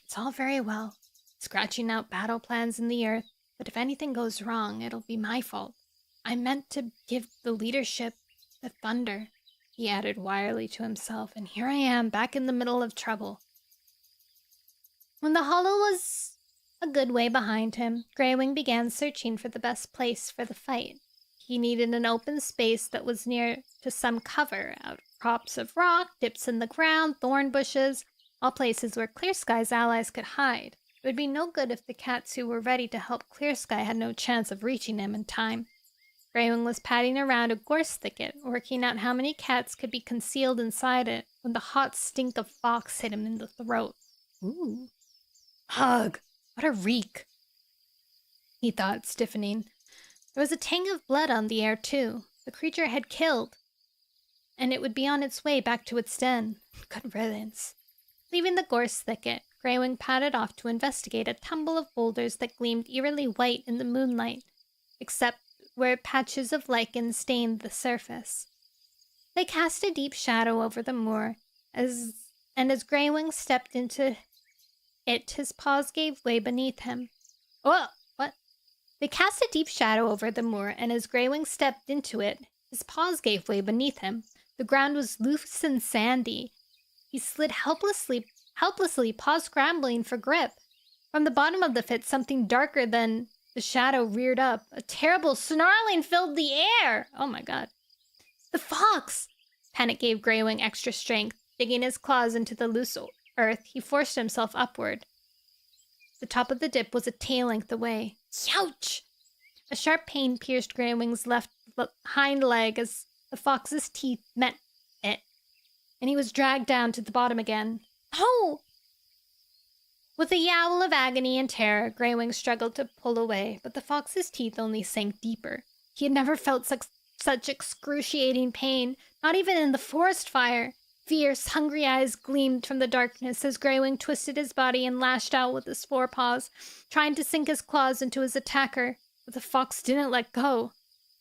It's all very well, scratching out battle plans in the earth, but if anything goes wrong, it'll be my fault. I meant to give the leadership the thunder, he added wryly to himself, and here I am, back in the middle of trouble. When the hollow was a good way behind him, Greywing began searching for the best place for the fight. He needed an open space that was near to some cover, outcrops of rock, dips in the ground, thorn bushes, all places where Clear Sky's allies could hide. It would be no good if the cats who were ready to help Clear Sky had no chance of reaching him in time. Greywing was padding around a gorse thicket, working out how many cats could be concealed inside it, when the hot stink of fox hit him in the throat. Ooh. Ugh! What a reek! He thought, stiffening. There was a tang of blood on the air, too. The creature had killed, and it would be on its way back to its den. Good riddance. Leaving the gorse thicket, Greywing padded off to investigate a tumble of boulders that gleamed eerily white in the moonlight, except where patches of lichen stained the surface. They cast a deep shadow over the moor, as Greywing stepped into it, his paws gave way beneath him. Oh, what? They cast a deep shadow over the moor, and as Greywing stepped into it, his paws gave way beneath him. The ground was loose and sandy. He slid helplessly, paws scrambling for grip. From the bottom of the pit, something darker than the shadow reared up. A terrible snarling filled the air. Oh my god. The fox! Panic gave Greywing extra strength. Digging his claws into the loose earth, he forced himself upward. The top of the dip was a tail length away. Youch! A sharp pain pierced Greywing's left hind leg as the fox's teeth met it. and he was dragged down to the bottom again. Oh! With a yowl of agony and terror, Greywing struggled to pull away, but the fox's teeth only sank deeper. He had never felt such excruciating pain, not even in the forest fire. Fierce, hungry eyes gleamed from the darkness as Greywing twisted his body and lashed out with his forepaws, trying to sink his claws into his attacker, but the fox didn't let go.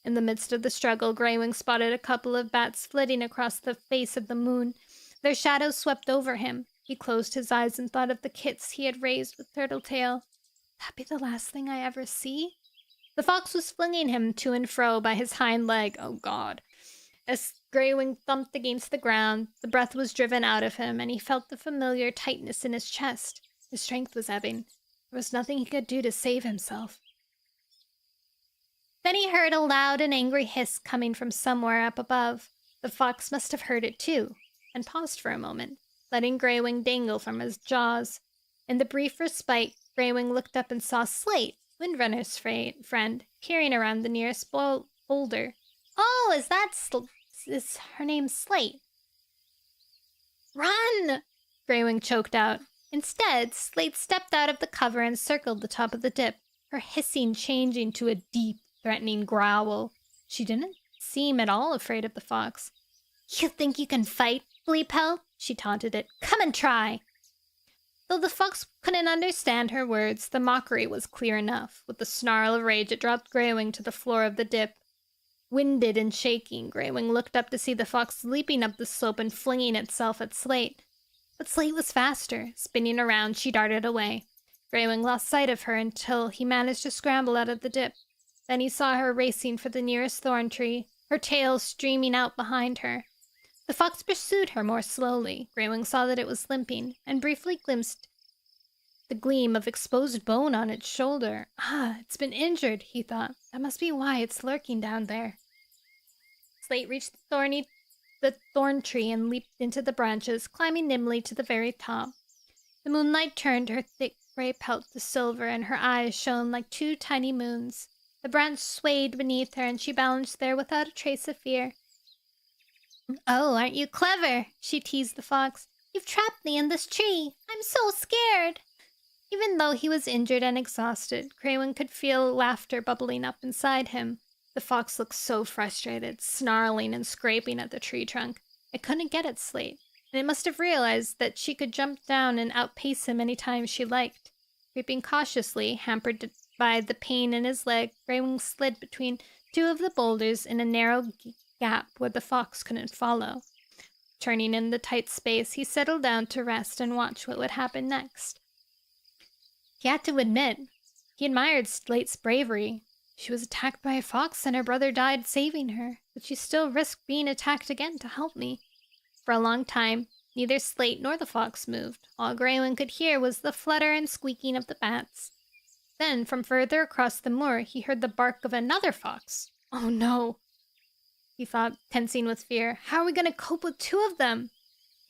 In the midst of the struggle, Greywing spotted a couple of bats flitting across the face of the moon. Their shadows swept over him. He closed his eyes and thought of the kits he had raised with Turtletail. That be the last thing I ever see? The fox was flinging him to and fro by his hind leg. Oh, God. As Greywing thumped against the ground, the breath was driven out of him, and he felt the familiar tightness in his chest. His strength was ebbing. There was nothing he could do to save himself. Then he heard a loud and angry hiss coming from somewhere up above. The fox must have heard it too, and paused for a moment, letting Greywing dangle from his jaws. In the brief respite, Greywing looked up and saw Slate, Windrunner's friend, peering around the nearest boulder. Oh, is her name Slate? Run! Greywing choked out. Instead, Slate stepped out of the cover and circled the top of the dip, her hissing changing to a deep, threatening growl. She didn't seem at all afraid of the fox. You think you can fight, Bleepel? She taunted it. Come and try! Though the fox couldn't understand her words, the mockery was clear enough. With a snarl of rage, it dropped Greywing to the floor of the dip. Winded and shaking, Greywing looked up to see the fox leaping up the slope and flinging itself at Slate. But Slate was faster. Spinning around, she darted away. Greywing lost sight of her until he managed to scramble out of the dip. Then he saw her racing for the nearest thorn tree, her tail streaming out behind her. The fox pursued her more slowly. Greywing saw that it was limping, and briefly glimpsed the gleam of exposed bone on its shoulder. Ah, it's been injured, he thought. That must be why it's lurking down there. Slate reached the thorn tree and leaped into the branches, climbing nimbly to the very top. The moonlight turned her thick gray pelt to silver, and her eyes shone like two tiny moons. The branch swayed beneath her, and she balanced there without a trace of fear. Oh, aren't you clever? She teased the fox. You've trapped me in this tree. I'm so scared. Even though he was injured and exhausted, Greywing could feel laughter bubbling up inside him. The fox looked so frustrated, snarling and scraping at the tree trunk. It couldn't get at Slate, and it must have realized that she could jump down and outpace him any time she liked. Creeping cautiously, hampered by the pain in his leg, Greywing slid between two of the boulders in a narrow gap where the fox couldn't follow. Turning in the tight space, he settled down to rest and watch what would happen next. He had to admit, he admired Slate's bravery. She was attacked by a fox and her brother died saving her, but she still risked being attacked again to help me. For a long time, neither Slate nor the fox moved. All Greywing could hear was the flutter and squeaking of the bats. Then, from further across the moor, he heard the bark of another fox. Oh no, he thought, tensing with fear. How are we going to cope with two of them?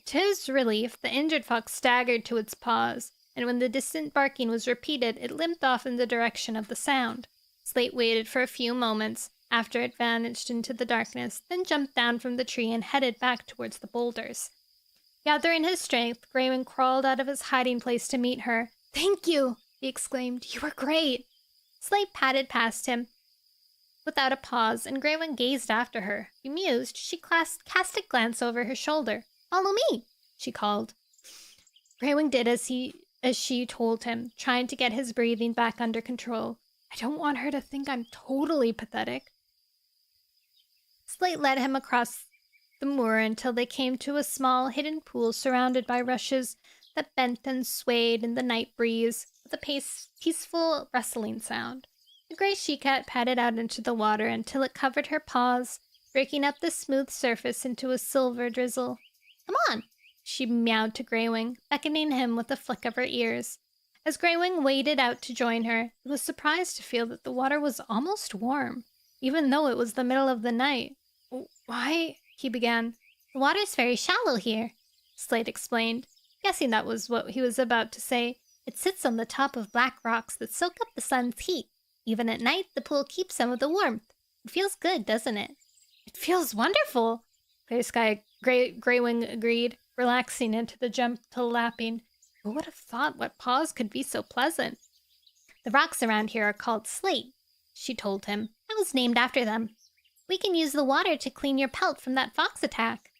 To his relief, the injured fox staggered to its paws, and when the distant barking was repeated, it limped off in the direction of the sound. Slate waited for a few moments after it vanished into the darkness, then jumped down from the tree and headed back towards the boulders. Gathering his strength, Greywing crawled out of his hiding place to meet her. Thank you, he exclaimed. You were great. Slate padded past him without a pause, and Greywing gazed after her. Bemused, she cast a glance over her shoulder. Follow me, she called. Greywing did as she told him, trying to get his breathing back under control. I don't want her to think I'm totally pathetic. Slate led him across the moor until they came to a small hidden pool surrounded by rushes that bent and swayed in the night breeze with a peaceful rustling sound. The gray she-cat padded out into the water until it covered her paws, breaking up the smooth surface into a silver drizzle. Come on, she meowed to Greywing, beckoning him with a flick of her ears. As Greywing waded out to join her, he was surprised to feel that the water was almost warm, even though it was the middle of the night. Why? He began. The water's very shallow here, Slate explained. Guessing that was what he was about to say, it sits on the top of black rocks that soak up the sun's heat. Even at night, the pool keeps some of the warmth. It feels good, doesn't it? It feels wonderful, Clear Sky Greywing agreed, relaxing into the gentle lapping. Who would have thought what paws could be so pleasant? The rocks around here are called slate, she told him. I was named after them. We can use the water to clean your pelt from that fox attack.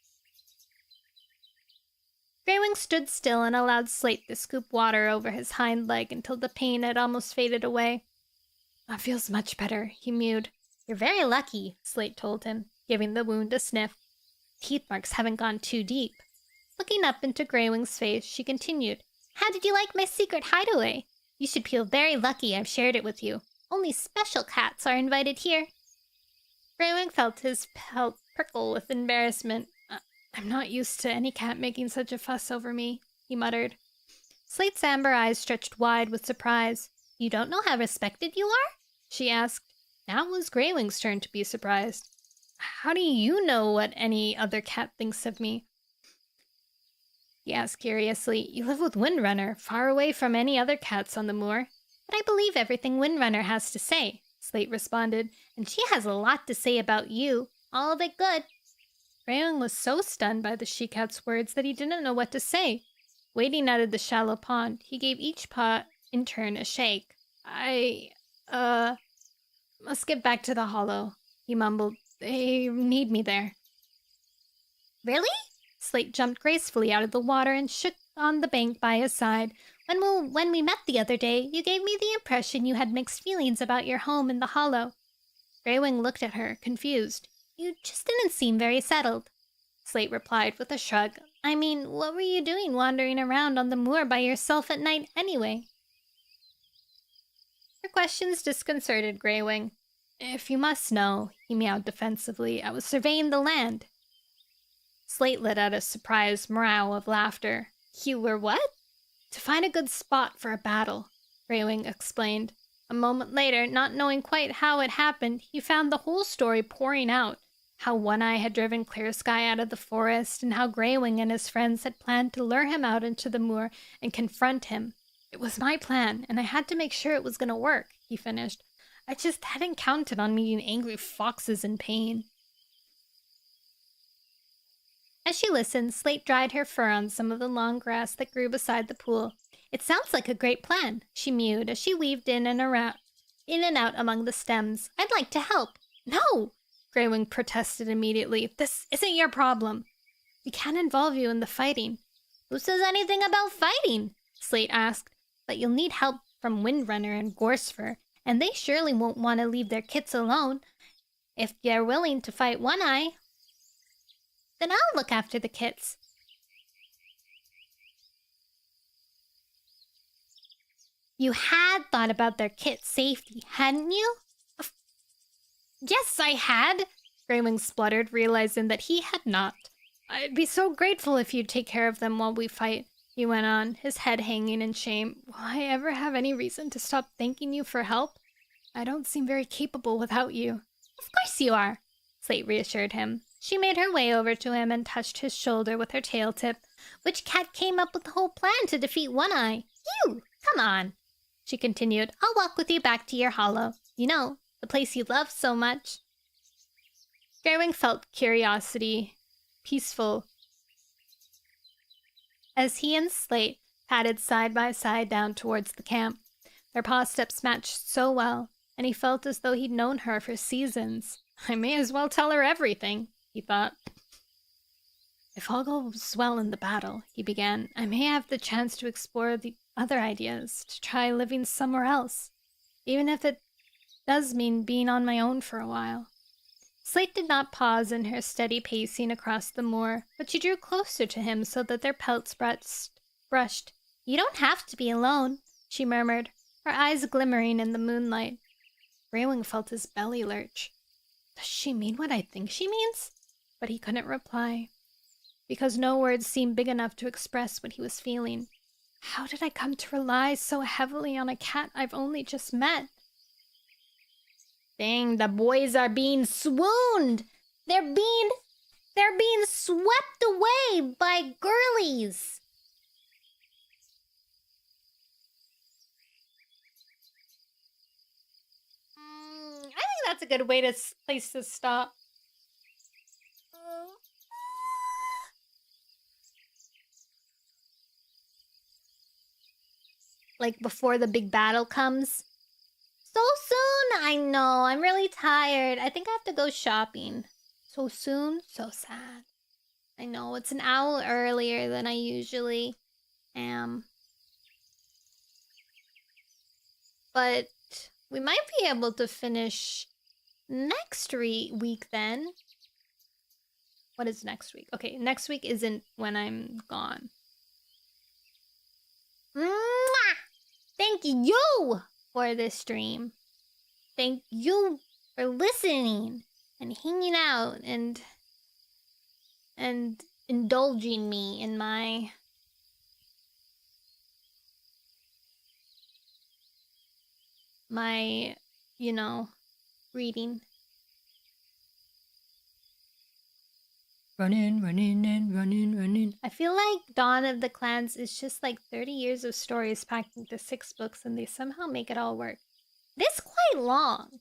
Greywing stood still and allowed Slate to scoop water over his hind leg until the pain had almost faded away. That feels much better, he mewed. You're very lucky, Slate told him, giving the wound a sniff. Teeth marks haven't gone too deep. Looking up into Greywing's face, she continued, How did you like my secret hideaway? You should feel very lucky I've shared it with you. Only special cats are invited here. Greywing felt his pelt prickle with embarrassment. I'm not used to any cat making such a fuss over me, he muttered. Slate's amber eyes stretched wide with surprise. You don't know how respected you are? She asked. Now it was Greywing's turn to be surprised. How do you know what any other cat thinks of me? He asked curiously. You live with Windrunner, far away from any other cats on the moor. But I believe everything Windrunner has to say, Slate responded, and she has a lot to say about you. All of it good. Greywing was so stunned by the she-cat's words that he didn't know what to say. Wading out of the shallow pond, he gave each paw in turn a shake. I must get back to the hollow, he mumbled. They need me there. Really? Slate jumped gracefully out of the water and shook on the bank by his side. When we met the other day, you gave me the impression you had mixed feelings about your home in the hollow. Greywing looked at her, confused. You just didn't seem very settled. Slate replied with a shrug. I mean, what were you doing wandering around on the moor by yourself at night anyway? Her questions disconcerted Greywing. If you must know, he meowed defensively, I was surveying the land. Slate let out a surprised meow of laughter. You were what? To find a good spot for a battle, Greywing explained. A moment later, not knowing quite how it happened, he found the whole story pouring out. How One Eye had driven Clear Sky out of the forest, and how Greywing and his friends had planned to lure him out into the moor and confront him. It was my plan, and I had to make sure it was going to work, he finished. I just hadn't counted on meeting angry foxes in pain. As she listened, Slate dried her fur on some of the long grass that grew beside the pool. It sounds like a great plan, she mewed as she weaved in and out among the stems. I'd like to help. No! Greywing protested immediately. This isn't your problem. We can't involve you in the fighting. Who says anything about fighting? Slate asked. But you'll need help from Windrunner and Gorsefur, and they surely won't want to leave their kits alone. If they're willing to fight One Eye, then I'll look after the kits. You had thought about their kit safety, hadn't you? Yes, I had, Greywing spluttered, realizing that he had not. I'd be so grateful if you'd take care of them while we fight, he went on, his head hanging in shame. Will I ever have any reason to stop thanking you for help? I don't seem very capable without you. Of course you are, Slate reassured him. She made her way over to him and touched his shoulder with her tail tip. Which cat came up with the whole plan to defeat One Eye? You! Come on, she continued. I'll walk with you back to your hollow. You know, the place you love so much. Greywing felt curiosity, peaceful, as he and Slate padded side by side down towards the camp. Their paw steps matched so well, and he felt as though he'd known her for seasons. I may as well tell her everything, he thought. If all goes well in the battle, he began, I may have the chance to explore the other ideas, to try living somewhere else, even if it does mean being on my own for a while. Slate did not pause in her steady pacing across the moor, but she drew closer to him so that their pelts brushed. You don't have to be alone, she murmured, her eyes glimmering in the moonlight. Greywing felt his belly lurch. Does she mean what I think she means? But he couldn't reply, because no words seemed big enough to express what he was feeling. How did I come to rely so heavily on a cat I've only just met? Dang, the boys are being swooned! They're being swept away by girlies! I think that's a good place to stop. like before the big battle comes. So soon! I know, I'm really tired. I think I have to go shopping. So soon? So sad. I know, it's an hour earlier than I usually am. But we might be able to finish next week then. What is next week? Okay, next week isn't when I'm gone. Mwah! Thank you for this stream. Thank you for listening and hanging out and indulging me in my you know, reading. Running, and running. I feel like Dawn of the Clans is just like 30 years of stories packed into 6 books and they somehow make it all work. This quite long.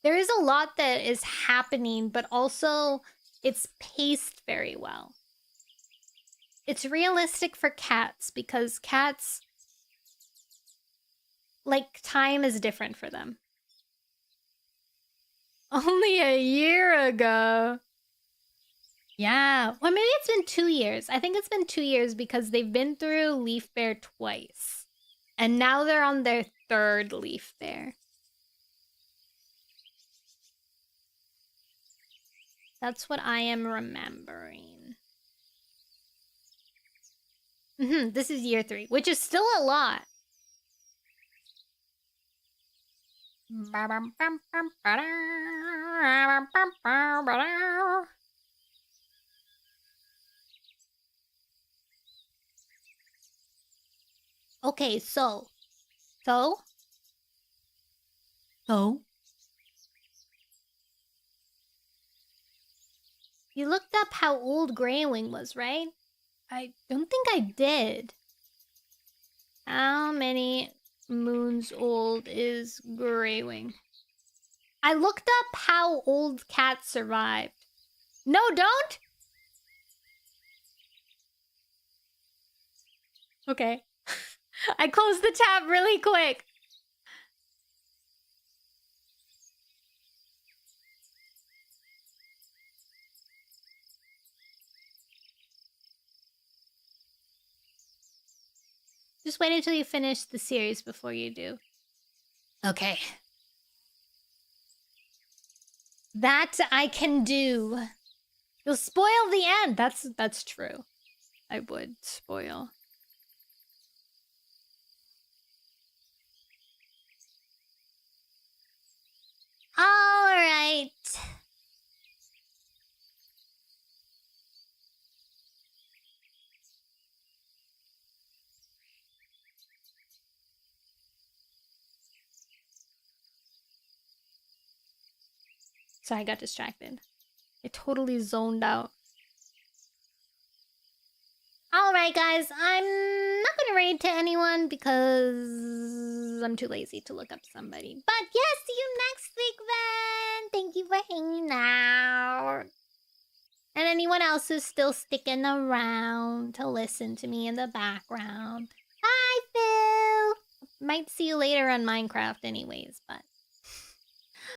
There is a lot that is happening, but also it's paced very well. It's realistic for cats because cats, like, time is different for them. Only a year ago. Yeah. Well, maybe it's been 2 years. I think it's been 2 years because they've been through Leaf Bear twice. And now they're on their 3rd Leaf Bear. That's what I am remembering. This is year 3, which is still a lot. Okay, so? You looked up how old Greywing was, right? I don't think I did. How many moons old is Greywing? I looked up how old cats survived. No, don't! Okay. I closed the tab really quick. Just wait until you finish the series before you do. Okay. That I can do. You'll spoil the end. That's true. I would spoil. All right. Sorry, I got distracted. I totally zoned out. Alright, guys, I'm not gonna raid to anyone because I'm too lazy to look up somebody. But yes, see you next week then! Thank you for hanging out. And anyone else who's still sticking around to listen to me in the background. Hi, Phil! Might see you later on Minecraft anyways, but